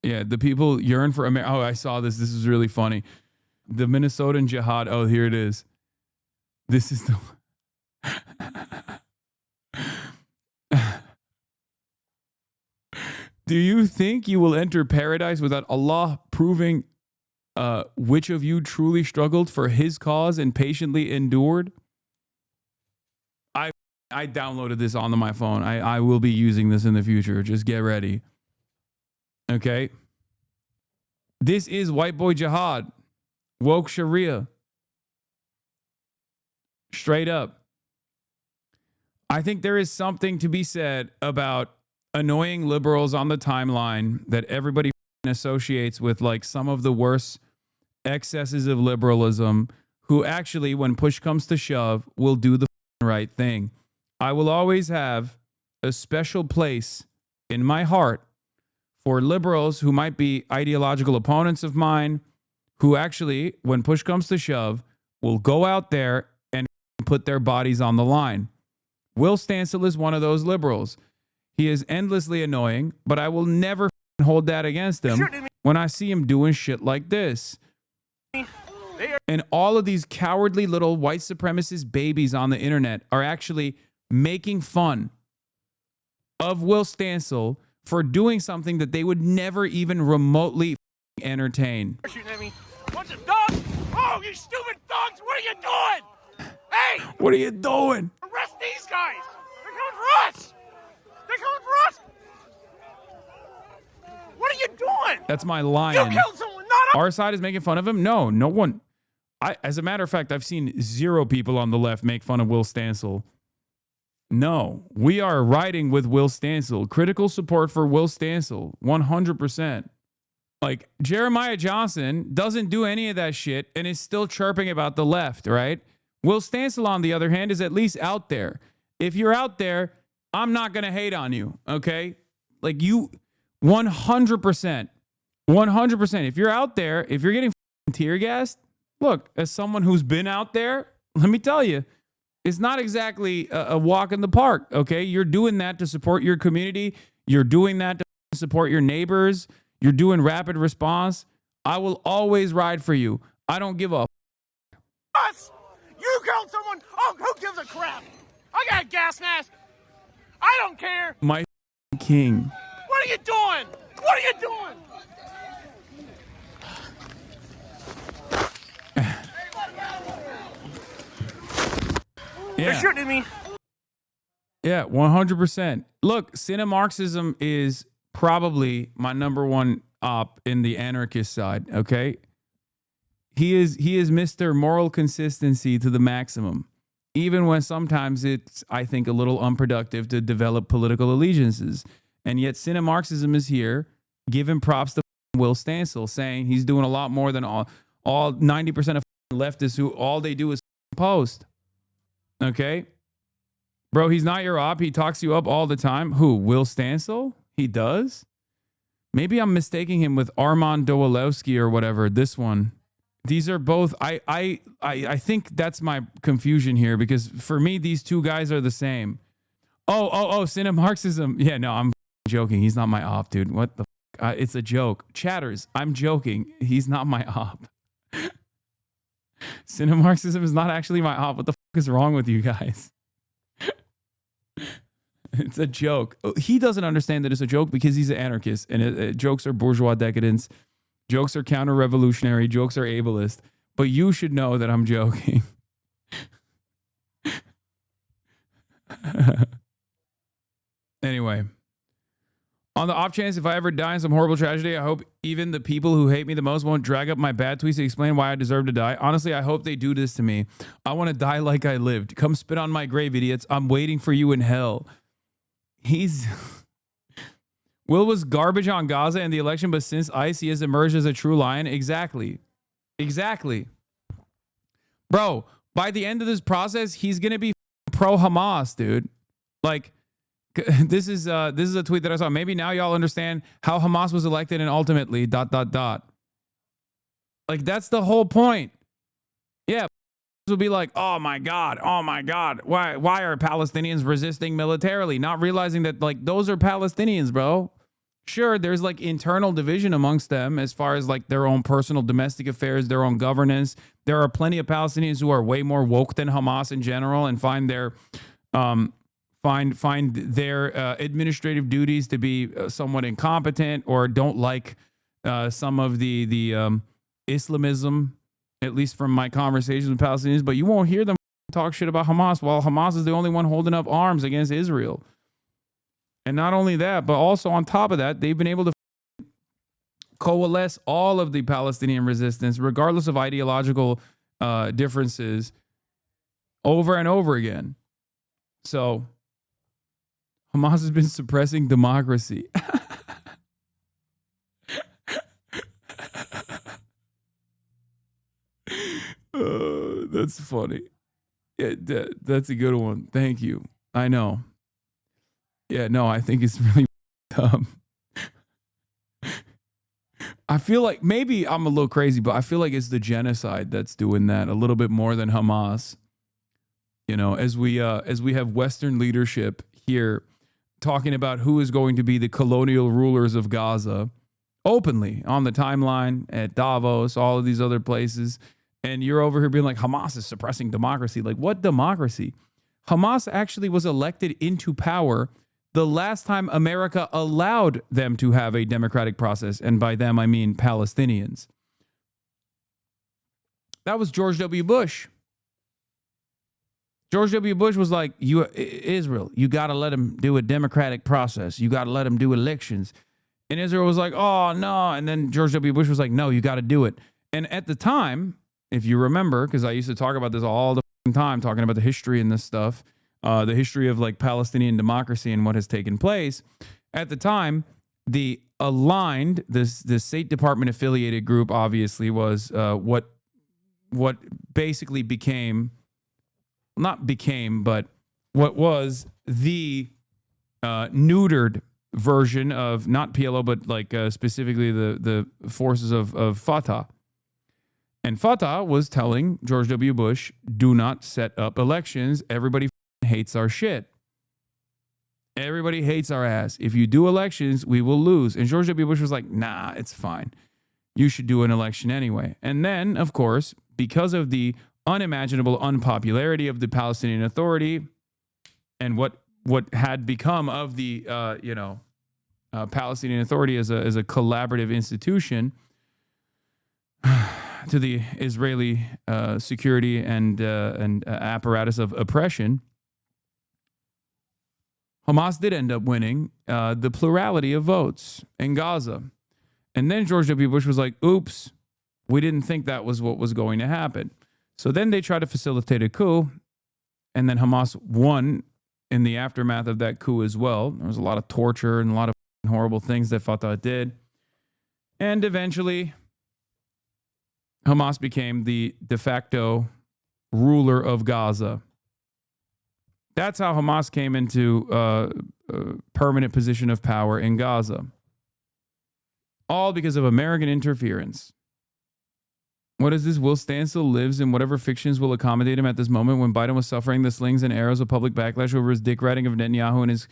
Yeah, the people yearn for America. Oh, I saw this. This is really funny. The Minnesotan jihad. Oh, here it is. This is the... Do you think you will enter paradise without Allah proving which of you truly struggled for his cause and patiently endured? I downloaded this onto my phone. I will be using this in the future. Just get ready. Okay. This is white boy jihad. Woke Sharia. Straight up. I think there is something to be said about annoying liberals on the timeline that everybody associates with like some of the worst excesses of liberalism, who actually, when push comes to shove, will do the right thing. I will always have a special place in my heart for liberals who might be ideological opponents of mine, who actually, when push comes to shove, will go out there and put their bodies on the line. Will Stancil is one of those liberals. He is endlessly annoying, but I will never hold that against him when I see him doing shit like this. And all of these cowardly little white supremacist babies on the internet are actually making fun of Will Stancil for doing something that they would never even remotely entertain. Shooting at me. Bunch of dogs. Oh, you stupid dogs. What are you doing? Hey! What are you doing? Arrest these guys. They're coming for us. They're coming for us. What are you doing? That's my lion. You killed someone, not Our side is making fun of him? No, no one. As a matter of fact, I've seen 0 people on the left make fun of Will Stancil. No, we are riding with Will Stancil. Critical support for Will Stancil, 100%. Like, Jeremiah Johnson doesn't do any of that shit and is still chirping about the left, right? Will Stancil, on the other hand, is at least out there. If you're out there, I'm not going to hate on you, okay? Like, you, 100%. 100%. If you're out there, if you're getting tear gassed, look, as someone who's been out there, let me tell you, it's not exactly a walk in the park, okay? You're doing that to support your community. You're doing that to support your neighbors. You're doing rapid response. I will always ride for you. I don't give a us. You killed someone. Oh, who gives a crap? I got a gas mask. I don't care? My king. What are you doing? What are you doing? They're Yeah. shooting at me. Yeah, 100%. Look, Marxism is probably my number one op in the anarchist side, okay? He is Mr. Moral Consistency to the maximum. Even when sometimes it's, I think, a little unproductive to develop political allegiances. And yet Marxism is here, giving props to Will Stancil, saying he's doing a lot more than all 90% of leftists who all they do is post. Okay? Bro, he's not your op. He talks you up all the time. Who? Will Stancil? He does? Maybe I'm mistaking him with Armand Dowalewski or whatever. This one. These are both. I think that's my confusion here, because for me, these two guys are the same. Oh, Marxism. Yeah, no, I'm joking. He's not my op, dude. What the f? It's a joke. Chatters, I'm joking. He's not my op. Marxism is not actually my op. What the f is wrong with you guys? It's a joke. He doesn't understand that it's a joke because he's an anarchist, and jokes are bourgeois decadence. Jokes are counter-revolutionary. Jokes are ableist. But you should know that I'm joking. Anyway, on the off chance if I ever die in some horrible tragedy, I hope even the people who hate me the most won't drag up my bad tweets to explain why I deserve to die. Honestly, I hope they do this to me. I want to die like I lived. Come spit on my grave, idiots. I'm waiting for you in hell. Will was garbage on Gaza in the election, but since ICE, he has emerged as a true lion. Exactly. Bro, by the end of this process, he's going to be pro-Hamas, dude. Like, this is a tweet that I saw. Maybe now y'all understand how Hamas was elected and ultimately ... Like, that's the whole point. Yeah. Will be like, oh my God, why are Palestinians resisting militarily, not realizing that, like, those are Palestinians, bro. Sure, there's like internal division amongst them as far as like their own personal domestic affairs, their own governance. There are plenty of Palestinians who are way more woke than Hamas in general and find their administrative duties to be somewhat incompetent, or don't like some of the Islamism, at least from my conversations with Palestinians. But you won't hear them talk shit about Hamas, while Hamas is the only one holding up arms against Israel. And not only that, but also on top of that, they've been able to coalesce all of the Palestinian resistance, regardless of ideological differences, over and over again. So Hamas has been suppressing democracy. That's funny. Yeah, that's a good one. Thank you. I know. Yeah, no, I think it's really dumb. I feel like maybe I'm a little crazy, but I feel like it's the genocide that's doing that a little bit more than Hamas. You know, as we have Western leadership here talking about who is going to be the colonial rulers of Gaza openly on the timeline at Davos, all of these other places. And you're over here being like, Hamas is suppressing democracy. Like, what democracy? Hamas actually was elected into power the last time America allowed them to have a democratic process. And by them, I mean Palestinians. That was George W. Bush. George W. Bush was like, Israel, you got to let them do a democratic process. You got to let them do elections. And Israel was like, oh, no. And then George W. Bush was like, no, you got to do it. And at the time, if you remember, because I used to talk about this all the time, talking about the history and this stuff, the history of like Palestinian democracy and what has taken place. At the time, the aligned, the State Department affiliated group obviously was what basically became, not became, but what was the neutered version of not PLO, but like specifically the forces of Fatah. And Fatah was telling George W. Bush, do not set up elections. Everybody hates our shit. Everybody hates our ass. If you do elections, we will lose. And George W. Bush was like, nah, it's fine. You should do an election anyway. And then, of course, because of the unimaginable unpopularity of the Palestinian Authority and what what had become of the Palestinian Authority as a collaborative institution to the Israeli security and apparatus of oppression, Hamas did end up winning the plurality of votes in Gaza. And then George W. Bush was like, oops, we didn't think that was what was going to happen. So then they tried to facilitate a coup, and then Hamas won in the aftermath of that coup as well. There was a lot of torture and a lot of horrible things that Fatah did. And eventually, Hamas became the de facto ruler of Gaza. That's how Hamas came into a permanent position of power in Gaza. All because of American interference. What is this? Will Stansel lives in whatever fictions will accommodate him at this moment when Biden was suffering the slings and arrows of public backlash over his dick riding of Netanyahu and his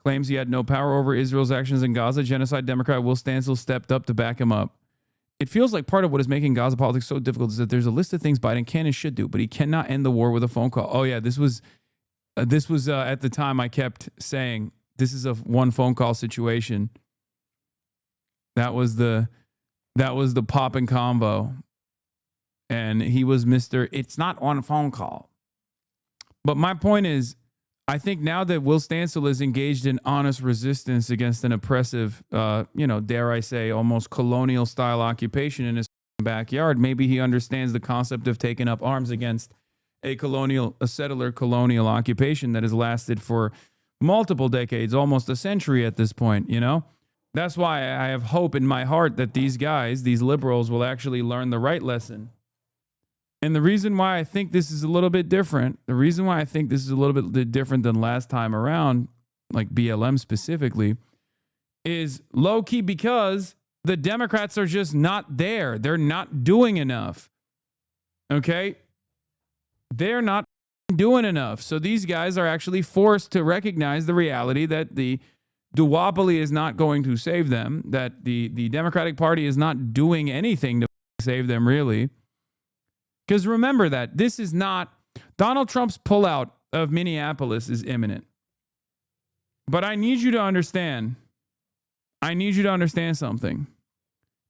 claims he had no power over Israel's actions in Gaza. Genocide Democrat Will Stansel stepped up to back him up. It feels like part of what is making Gaza politics so difficult is that there's a list of things Biden can and should do, but he cannot end the war with a phone call. Oh yeah, this was at the time I kept saying this is a one phone call situation. That was the pop and combo. And he was Mr. It's not on a phone call. But my point is, I think now that Will Stansel is engaged in honest resistance against an oppressive, dare I say, almost colonial style occupation in his backyard, maybe he understands the concept of taking up arms against a settler colonial occupation that has lasted for multiple decades, almost a century at this point, That's why I have hope in my heart that these guys, these liberals, will actually learn the right lesson. And the reason why I think this is a little bit different, than last time around, like BLM specifically, is low-key because the Democrats are just not there. They're not doing enough. Okay? They're not doing enough. So these guys are actually forced to recognize the reality that the duopoly is not going to save them, that the Democratic Party is not doing anything to save them, really. Because remember that this is not Donald Trump's pullout of Minneapolis is imminent. But I need you to understand something.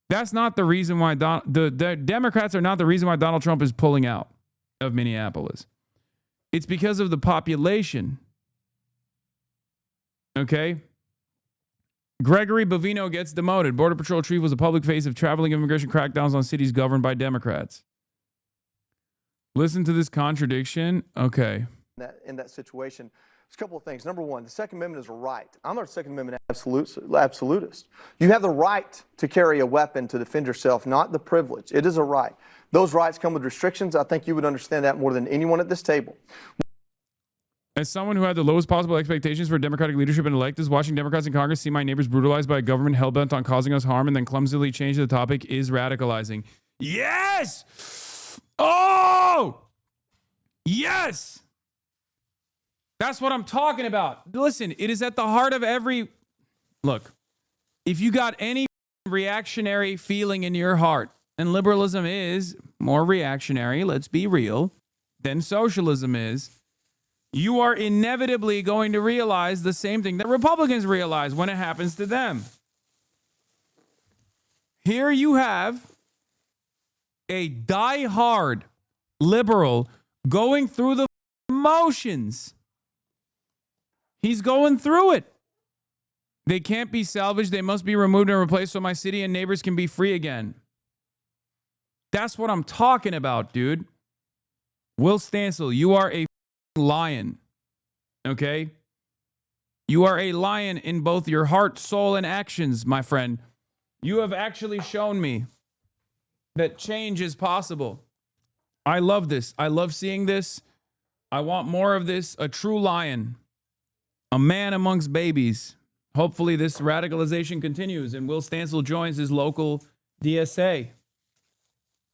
That's not the reason why the Democrats are not the reason why Donald Trump is pulling out of Minneapolis. It's because of the population. Okay? Gregory Bovino gets demoted. Border Patrol chief was a public face of traveling immigration crackdowns on cities governed by Democrats. Listen to this contradiction. Okay. In that situation, there's a couple of things. Number one, the Second Amendment is a right. I'm not a Second Amendment absolutist. You have the right to carry a weapon to defend yourself, not the privilege. It is a right. Those rights come with restrictions. I think you would understand that more than anyone at this table. As someone who had the lowest possible expectations for Democratic leadership and elect is watching Democrats in Congress see my neighbors brutalized by a government hell-bent on causing us harm and then clumsily change the topic is radicalizing. Yes! Oh! Yes! That's what I'm talking about. Listen, it is at the heart of every... Look, if you got any reactionary feeling in your heart, and liberalism is more reactionary, let's be real, than socialism is, you are inevitably going to realize the same thing that Republicans realize when it happens to them. Here you have a die-hard liberal going through the motions. He's going through it. They can't be salvaged. They must be removed and replaced so my city and neighbors can be free again. That's what I'm talking about, dude. Will Stansel, you are a lion. Okay? You are a lion in both your heart, soul, and actions, my friend. You have actually shown me that change is possible. I love this. I love seeing this. I want more of this. A true lion. A man amongst babies. Hopefully this radicalization continues and Will Stansel joins his local DSA.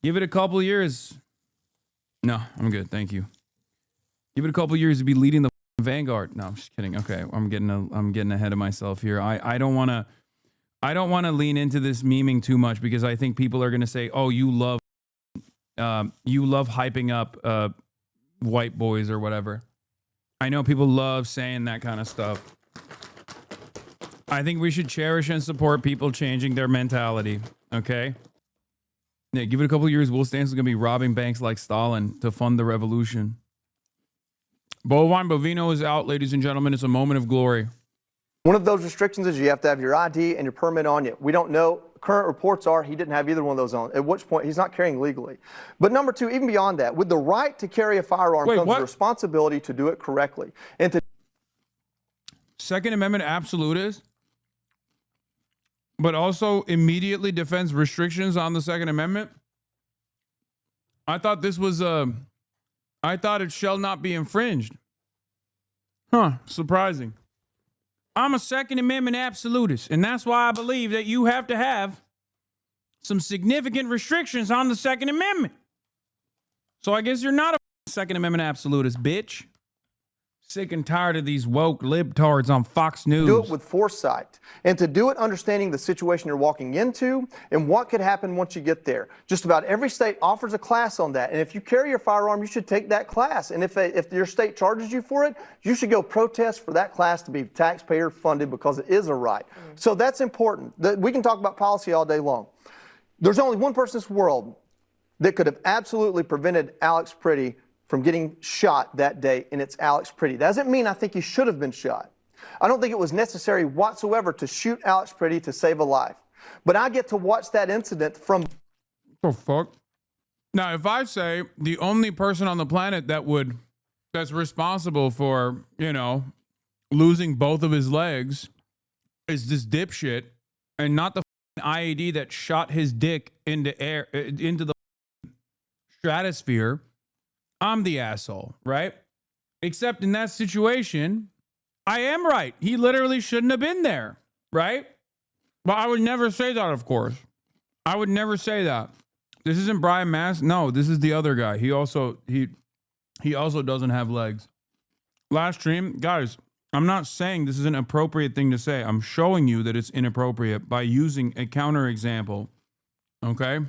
Give it a couple years. No, I'm good. Thank you. Give it a couple years to be leading the vanguard. No, I'm just kidding. Okay, I'm getting ahead of myself here. I don't want to lean into this memeing too much because I think people are going to say, "Oh, you love hyping up white boys or whatever." I know people love saying that kind of stuff. I think we should cherish and support people changing their mentality, okay? Yeah, give it a couple of years, Will Stanton's going to be robbing banks like Stalin to fund the revolution. Bovino is out, ladies and gentlemen. It's a moment of glory. One of those restrictions is you have to have your ID and your permit on you. We don't know. Current reports are he didn't have either one of those on, at which point he's not carrying legally. But number two, even beyond that, with the right to carry a firearm comes the responsibility to do it correctly. And to Second Amendment absolutist, but also immediately defends restrictions on the Second Amendment. I thought this was I thought it shall not be infringed. Huh, surprising. I'm a Second Amendment absolutist, and that's why I believe that you have to have some significant restrictions on the Second Amendment. So I guess you're not a Second Amendment absolutist, bitch. Sick and tired of these woke libtards on Fox News. Do it with foresight, and to do it understanding the situation you're walking into and what could happen once you get there. Just about every state offers a class on that, and if you carry your firearm, you should take that class. And if your state charges you for it, you should go protest for that class to be taxpayer funded because it is a right. So that's important. We can talk about policy all day long. There's only one person in this world that could have absolutely prevented Alex Pretty from getting shot that day, and it's Alex Pretty. That doesn't mean I think he should have been shot. I don't think it was necessary whatsoever to shoot Alex Pretty to save a life. But I get to watch that incident from... The fuck? Now, if I say the only person on the planet that's responsible for, losing both of his legs is this dipshit and not the IED that shot his dick into the stratosphere, I'm the asshole, right? Except in that situation, I am right. He literally shouldn't have been there, right? But I would never say that, of course. I would never say that. This isn't Brian Mass. No, this is the other guy. He also doesn't have legs. Last stream, guys, I'm not saying this is an appropriate thing to say. I'm showing you that it's inappropriate by using a counterexample. Okay?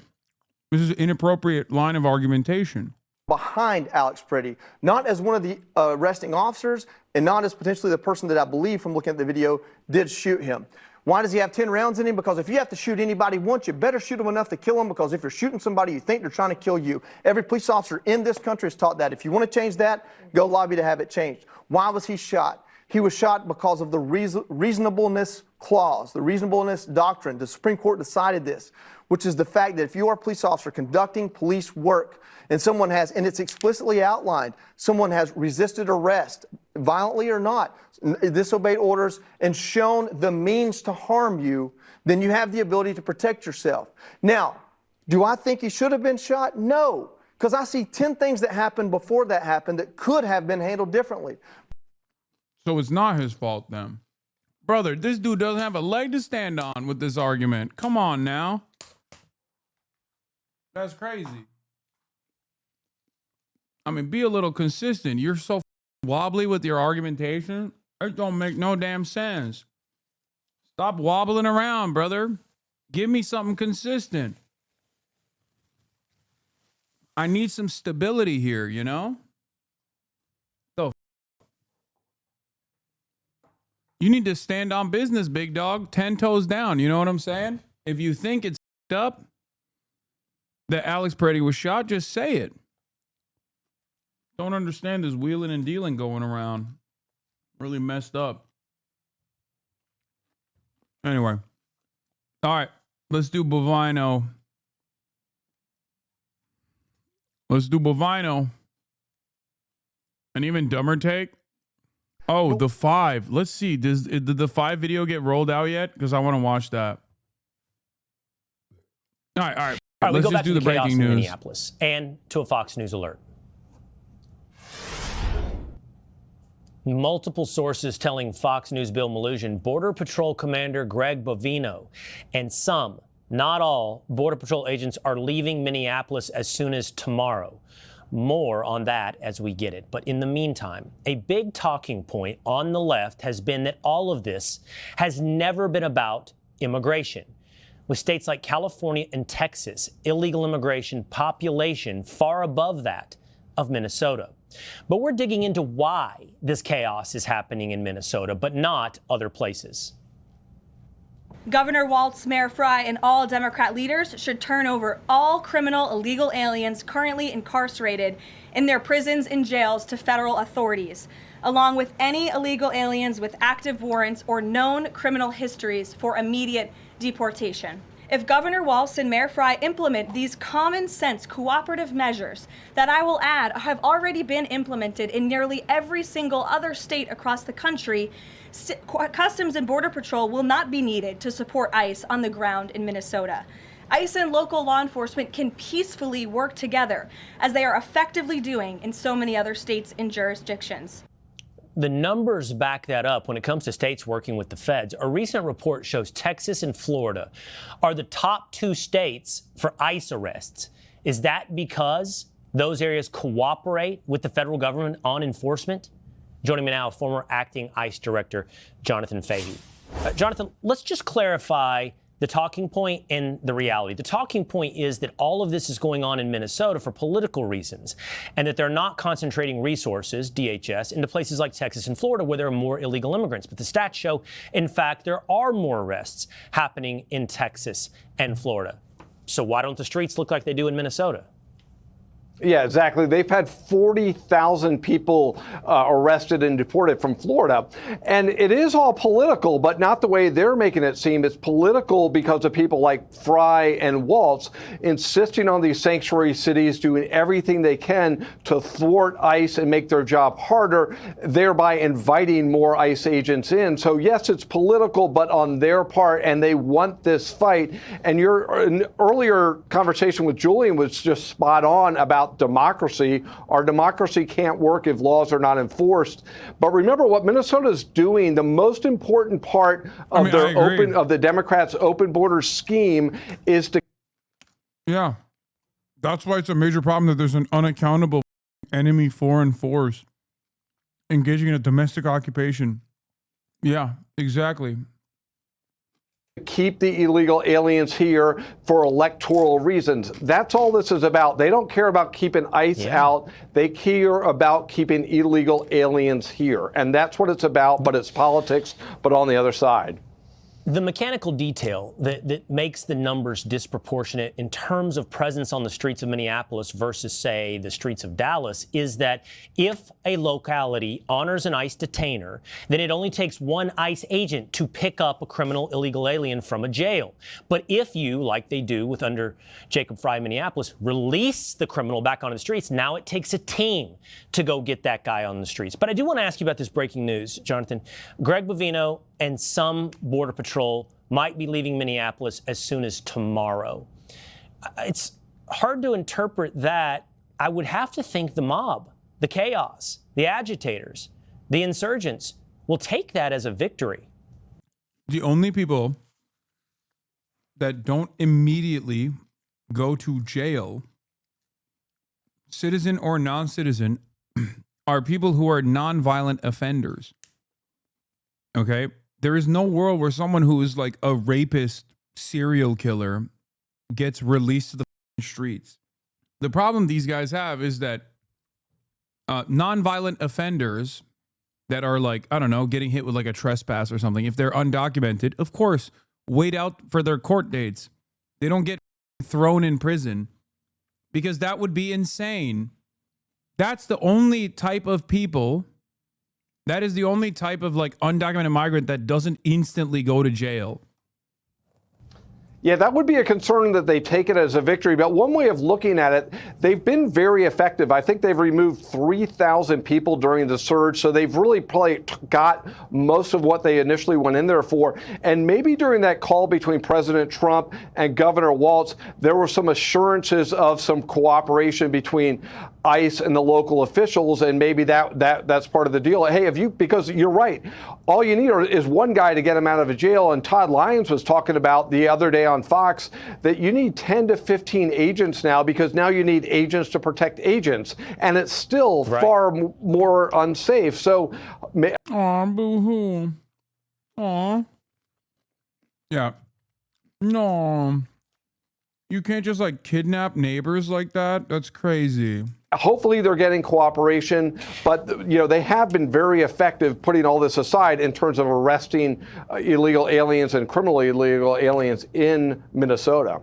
This is an inappropriate line of argumentation. Behind Alex Pretty, not as one of the arresting officers and not as potentially the person that I believe from looking at the video did shoot him. Why does he have 10 rounds in him? Because if you have to shoot anybody once, you better shoot them enough to kill them, because if you're shooting somebody, you think they're trying to kill you. Every police officer in this country is taught that. If you want to change that, go lobby to have it changed. Why was he shot? He was shot because of the reasonableness clause, the reasonableness doctrine. The Supreme Court decided this, which is the fact that if you are a police officer conducting police work and someone has, and it's explicitly outlined, someone has resisted arrest, violently or not, disobeyed orders, and shown the means to harm you, then you have the ability to protect yourself. Now, do I think he should have been shot? No, because I see 10 things that happened before that happened that could have been handled differently. So it's not his fault then. Brother, this dude doesn't have a leg to stand on with this argument. Come on now. That's crazy. I mean, be a little consistent. You're so wobbly with your argumentation. It don't make no damn sense. Stop wobbling around, brother. Give me something consistent. I need some stability here, you know? You need to stand on business, big dog. 10 toes down. You know what I'm saying? If you think it's up that Alex Pretty was shot, just say it. Don't understand this wheeling and dealing going around. Really messed up. Anyway. All right. Let's do Bovino. Let's do Bovino. An even dumber take. Oh, the 5. Let's see. Did the 5 video get rolled out yet? Because I want to watch that. All right. Let's just do the breaking news. Minneapolis and to a Fox News alert. Multiple sources telling Fox News Bill Malhusian Border Patrol Commander Greg Bovino and some, not all, Border Patrol agents are leaving Minneapolis as soon as tomorrow. More on that as we get it. But in the meantime, a big talking point on the left has been that all of this has never been about immigration. With states like California and Texas, illegal immigration population far above that of Minnesota. But we're digging into why this chaos is happening in Minnesota, but not other places. Governor Walz, Mayor Fry, and all Democrat leaders should turn over all criminal illegal aliens currently incarcerated in their prisons and jails to federal authorities, along with any illegal aliens with active warrants or known criminal histories for immediate deportation. If Governor Walz and Mayor Fry implement these common sense cooperative measures that I will add have already been implemented in nearly every single other state across the country, Customs and Border Patrol will not be needed to support ICE on the ground in Minnesota. ICE and local law enforcement can peacefully work together, as they are effectively doing in so many other states and jurisdictions. The numbers back that up when it comes to states working with the feds. A recent report shows Texas and Florida are the top 2 states for ICE arrests. Is that because those areas cooperate with the federal government on enforcement? Joining me now, former acting ICE director Jonathan Fahey. Jonathan, let's just clarify the talking point and the reality. The talking point is that all of this is going on in Minnesota for political reasons, and that they're not concentrating resources, DHS, into places like Texas and Florida where there are more illegal immigrants. But the stats show, in fact, there are more arrests happening in Texas and Florida. So why don't the streets look like they do in Minnesota? Yeah, exactly. They've had 40,000 people arrested and deported from Florida. And it is all political, but not the way they're making it seem. It's political because of people like Fry and Walz insisting on these sanctuary cities doing everything they can to thwart ICE and make their job harder, thereby inviting more ICE agents in. So, yes, it's political, but on their part, and they want this fight. And your earlier conversation with Julian was just spot on about democracy. Our democracy can't work if laws are not enforced. But remember what Minnesota's doing, the most important part of of the Democrats' open border scheme is to. Yeah. That's why it's a major problem that there's an unaccountable enemy foreign force engaging in a domestic occupation. Yeah, exactly. Keep the illegal aliens here for electoral reasons. That's all this is about. They don't care about keeping ICE out. They care about keeping illegal aliens here. And that's what it's about, but it's politics, but on the other side. The mechanical detail that makes the numbers disproportionate in terms of presence on the streets of Minneapolis versus, say, the streets of Dallas is that if a locality honors an ICE detainer, then it only takes one ICE agent to pick up a criminal illegal alien from a jail. But if you, like they do with under Jacob Fry in Minneapolis, release the criminal back onto the streets, now it takes a team to go get that guy on the streets. But I do want to ask you about this breaking news, Jonathan. Greg Bovino and some Border Patrol might be leaving Minneapolis as soon as tomorrow. It's hard to interpret that. I would have to think the mob, the chaos, the agitators, the insurgents will take that as a victory. The only people that don't immediately go to jail, citizen or non-citizen, are people who are nonviolent offenders. Okay? There is no world where someone who is like a rapist, serial killer gets released to the streets. The problem these guys have is that nonviolent offenders that are like, I don't know, getting hit with like a trespass or something, if they're undocumented, of course, wait out for their court dates. They don't get thrown in prison because that would be insane. That's the only type of people. That is the only type of like undocumented migrant that doesn't instantly go to jail. Yeah, that would be a concern that they take it as a victory. But one way of looking at it, they've been very effective. I think they've removed 3,000 people during the surge. So they've really probably got most of what they initially went in there for. And maybe during that call between President Trump and Governor Walz, there were some assurances of some cooperation between ICE and the local officials. And maybe that's part of the deal. Hey, because you're right, all you need is one guy to get him out of a jail. And Todd Lyons was talking about the other day on Fox that you need 10 to 15 agents now because now you need agents to protect agents. And it's still far more unsafe. So, aw, boo-hoo. Aw. Yeah. No. You can't just like kidnap neighbors like that. That's crazy. Hopefully they're getting cooperation, but you know they have been very effective putting all this aside in terms of arresting illegal aliens and criminally illegal aliens in Minnesota.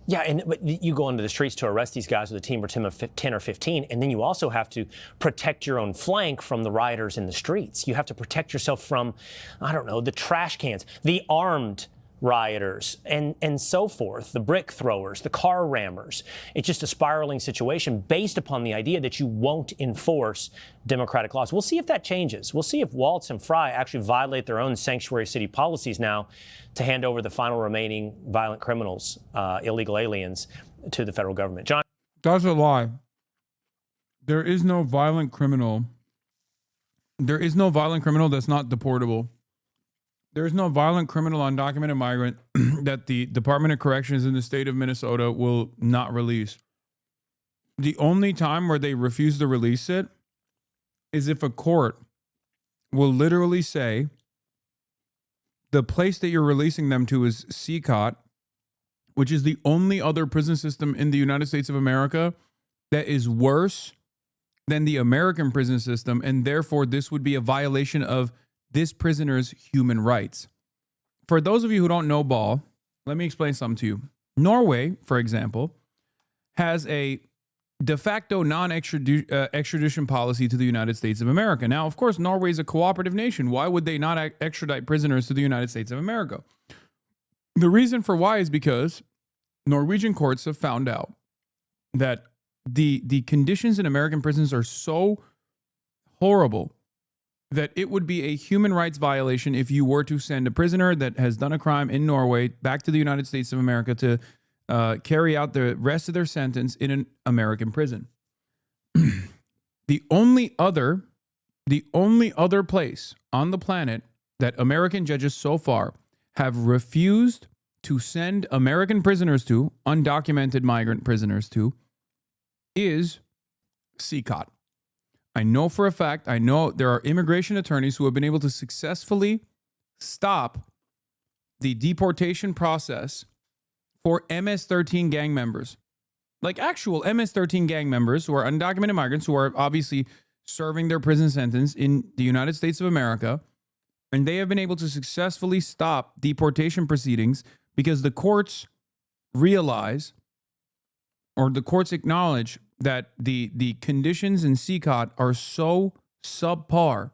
Yeah, but you go into the streets to arrest these guys with a team or 10 or 15, and then you also have to protect your own flank from the rioters in the streets. You have to protect yourself from, I don't know, the trash cans, the armed rioters, and so forth, the brick throwers, the car rammers. It's just a spiraling situation based upon the idea that you won't enforce democratic laws. We'll see if that changes. We'll see if Waltz and Fry actually violate their own sanctuary city policies now to hand over the final remaining violent criminals, illegal aliens, to the federal government. John? That's a lie. There is no violent criminal. There is no violent criminal that's not deportable. There is no violent criminal undocumented migrant that the Department of Corrections in the state of Minnesota will not release. The only time where they refuse to release it is if a court will literally say the place that you're releasing them to is CCOT, which is the only other prison system in the United States of America that is worse than the American prison system, and therefore this would be a violation of this prisoner's human rights. For those of you who don't know ball, let me explain something to you. Norway, for example, has a de facto non-extradition policy to the United States of America. Now, of course, Norway is a cooperative nation. Why would they not extradite prisoners to the United States of America? The reason for why is because Norwegian courts have found out that the conditions in American prisons are so horrible that it would be a human rights violation if you were to send a prisoner that has done a crime in Norway back to the United States of America to carry out the rest of their sentence in an American prison. The only other place on the planet that American judges so far have refused to send American prisoners to, undocumented migrant prisoners to, is CCOT. I know for a fact, I know there are immigration attorneys who have been able to successfully stop the deportation process for MS-13 gang members. Like actual MS-13 gang members who are undocumented migrants who are obviously serving their prison sentence in the United States of America. And they have been able to successfully stop deportation proceedings because the courts realize, or the courts acknowledge, that the conditions in CCOT are so subpar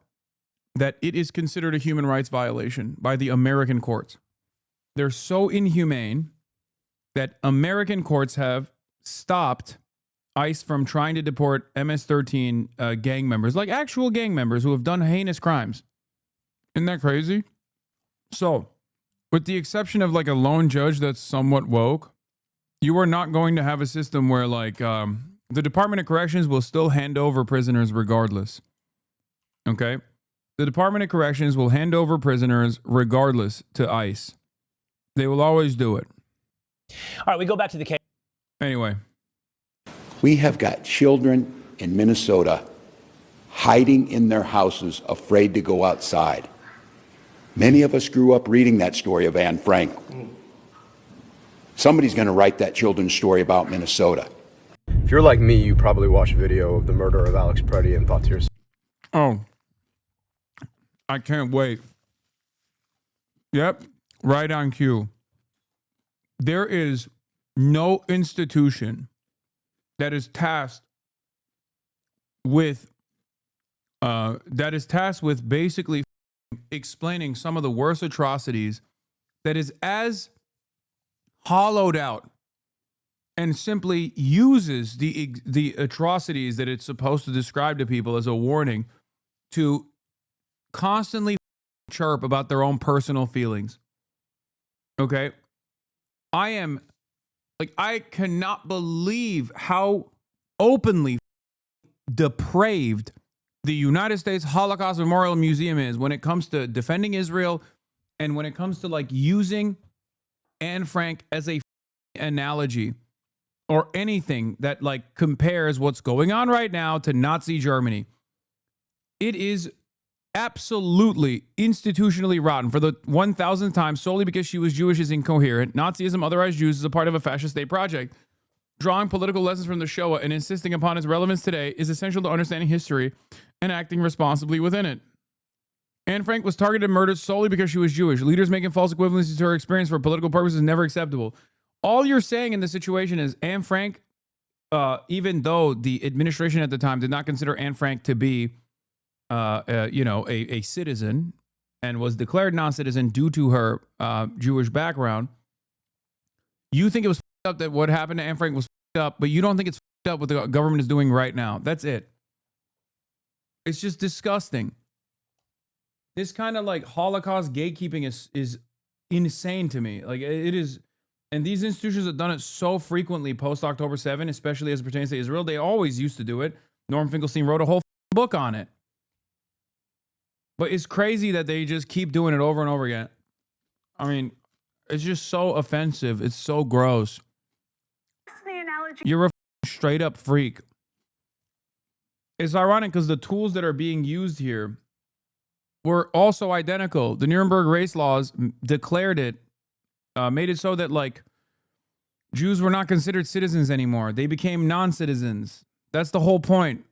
that it is considered a human rights violation by the American courts. They're so inhumane that American courts have stopped ICE from trying to deport MS-13 gang members, like actual gang members who have done heinous crimes. Isn't that crazy? So, with the exception of like a lone judge that's somewhat woke, you are not going to have a system where like the Department of Corrections will still hand over prisoners regardless. Okay? The Department of Corrections will hand over prisoners regardless to ICE. They will always do it. All right, we go back to the case. Anyway. We have got children in Minnesota hiding in their houses, afraid to go outside. Many of us grew up reading that story of Anne Frank. Somebody's going to write that children's story about Minnesota. If you're like me, you probably watched a video of the murder of Alex Preddy and thought to yourself, oh, I can't wait. Yep, right on cue. There is no institution that is tasked with basically explaining some of the worst atrocities that is as hollowed out and simply uses the atrocities that it's supposed to describe to people as a warning to constantly chirp about their own personal feelings. Okay? I cannot believe how openly depraved the United States Holocaust Memorial Museum is when it comes to defending Israel and when it comes to like using Anne Frank as a analogy or anything that like compares what's going on right now to Nazi Germany. It is absolutely institutionally rotten for the 1,000th time solely because she was Jewish is incoherent. Nazism, otherwise Jews, is a part of a fascist state project. Drawing political lessons from the Shoah and insisting upon its relevance today is essential to understanding history and acting responsibly within it. Anne Frank was targeted and murdered solely because she was Jewish. Leaders making false equivalencies to her experience for political purposes is never acceptable. All you're saying in this situation is Anne Frank, even though the administration at the time did not consider Anne Frank to be, a citizen and was declared non-citizen due to her Jewish background, you think it was f***ed up that what happened to Anne Frank was f***ed up, but you don't think it's f***ed up what the government is doing right now. That's it. It's just disgusting. This kind of like Holocaust gatekeeping is insane to me. Like it is, and these institutions have done it so frequently post October 7, especially as it pertains to Israel. They always used to do it. Norm Finkelstein wrote a whole book on it. But it's crazy that they just keep doing it over and over again. I mean, it's just so offensive. It's so gross. You're a straight up freak. It's ironic because the tools that are being used here were also identical. The Nuremberg race laws declared it, made it so that like Jews were not considered citizens anymore. They became non-citizens. That's the whole point.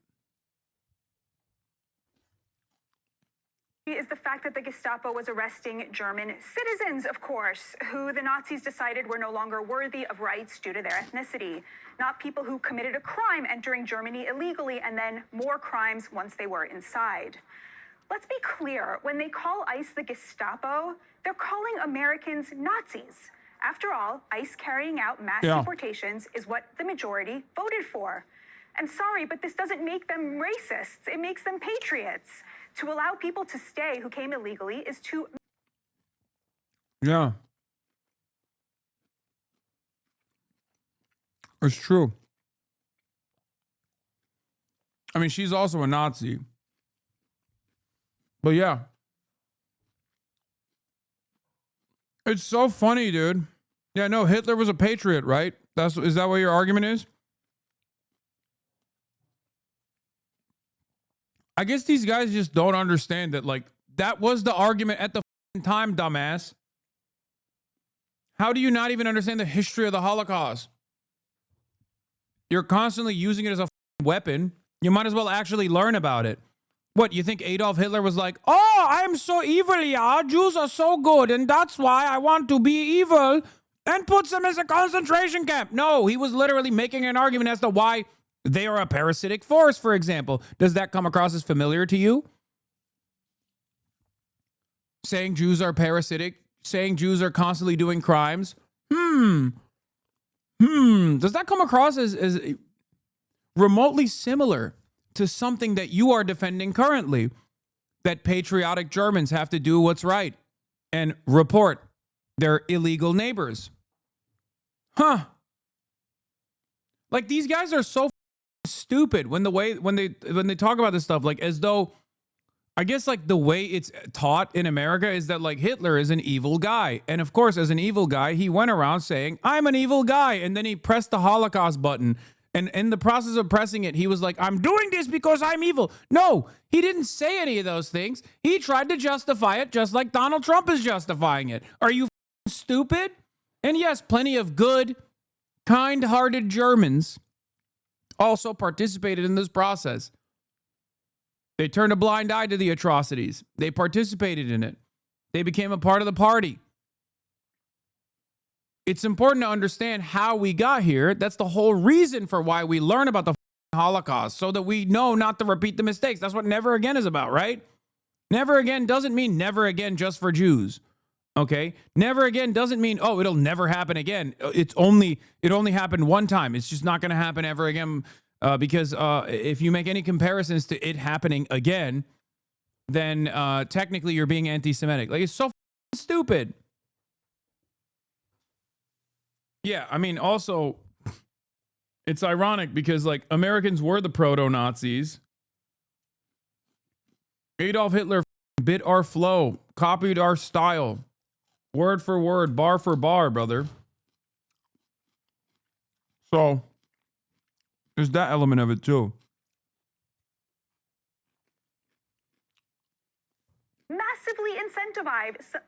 Is the fact that the Gestapo was arresting German citizens, of course, who the Nazis decided were no longer worthy of rights due to their ethnicity. Not people who committed a crime entering Germany illegally and then more crimes once they were inside. Let's be clear, when they call ICE the Gestapo, they're calling Americans Nazis. After all, ICE carrying out mass deportations is what the majority voted for. And sorry, but this doesn't make them racists. It makes them patriots. To allow people to stay who came illegally is to... Yeah. It's true. I mean, she's also a Nazi. But yeah. It's so funny, dude. Yeah, no, Hitler was a patriot, right? Is that what your argument is? I guess these guys just don't understand that, like, that was the argument at the time, dumbass. How do you not even understand the history of the Holocaust? You're constantly using it as a weapon. You might as well actually learn about it. What, you think Adolf Hitler was like, oh, I'm so evil, yeah, Jews are so good, and that's why I want to be evil and put them in a concentration camp. No, he was literally making an argument as to why they are a parasitic force, for example. Does that come across as familiar to you? Saying Jews are parasitic, saying Jews are constantly doing crimes. Does that come across as remotely similar to something that you are defending currently? That patriotic Germans have to do what's right and report their illegal neighbors. Like, these guys are so stupid when they talk about this stuff, like, as though, I guess, like, the way it's taught in America is that, like, Hitler is an evil guy. And of course, as an evil guy, he went around saying, I'm an evil guy. And then he pressed the Holocaust button. And in the process of pressing it, he was like, I'm doing this because I'm evil. No, he didn't say any of those things. He tried to justify it just like Donald Trump is justifying it. Are you stupid? And yes, plenty of good, kind-hearted Germans also participated in this process. They turned a blind eye to the atrocities. They participated in it. They became a part of the party. It's important to understand how we got here. That's the whole reason for why we learn about the Holocaust, so that we know not to repeat the mistakes. That's what Never Again is about, right? Never Again doesn't mean never again just for Jews. Okay? Never again doesn't mean, oh, it'll never happen again. It only happened one time. It's just not going to happen ever again, because if you make any comparisons to it happening again, then technically you're being anti-Semitic. Like, it's so stupid. Yeah, I mean, also, it's ironic because, like, Americans were the proto-Nazis. Adolf Hitler bit our flow, copied our style, word for word, bar for bar, brother. So, there's that element of it, too.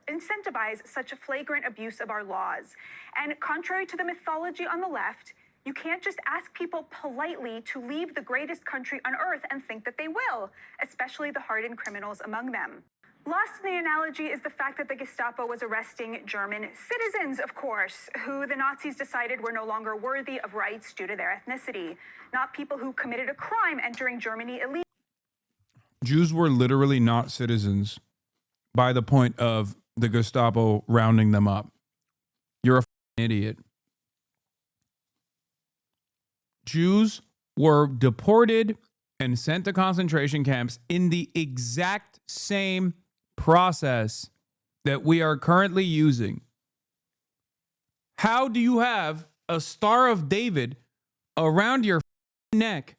incentivize such a flagrant abuse of our laws. And contrary to the mythology on the left, you can't just ask people politely to leave the greatest country on earth and think that they will, especially the hardened criminals among them. Lost in the analogy is the fact that the Gestapo was arresting German citizens, of course, who the Nazis decided were no longer worthy of rights due to their ethnicity, not people who committed a crime entering Germany illegally. Jews were literally not citizens by the point of the Gestapo rounding them up. You're a idiot. Jews were deported and sent to concentration camps in the exact same process that we are currently using. How do you have a Star of David around your neck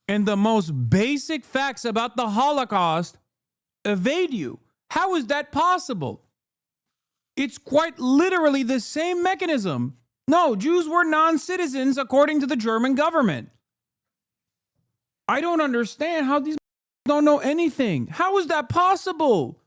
and the most basic facts about the Holocaust evade you? How is that possible? It's quite literally the same mechanism. No, Jews were non-citizens according to the German government. I don't understand how these don't know anything. How is that possible?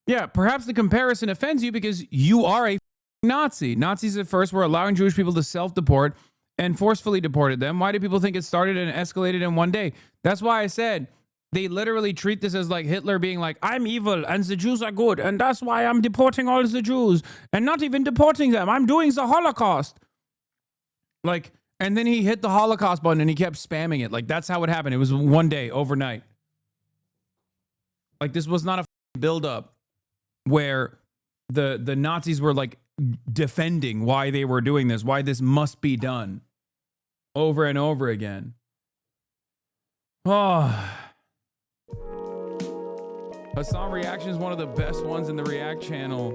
Yeah, perhaps the comparison offends you because you are a Nazi. Nazis at first were allowing Jewish people to self-deport and forcefully deported them. Why do people think it started and escalated in one day? That's why I said they literally treat this as like Hitler being like, I'm evil and the Jews are good, and that's why I'm deporting all the Jews and not even deporting them. I'm doing the Holocaust. Like, and then he hit the Holocaust button and he kept spamming it. Like, that's how it happened. It was one day, overnight. Like, this was not a build-up where the Nazis were like defending why they were doing this, why this must be done over and over again. Oh. Hasan Reactions, one of the best ones in the React channel.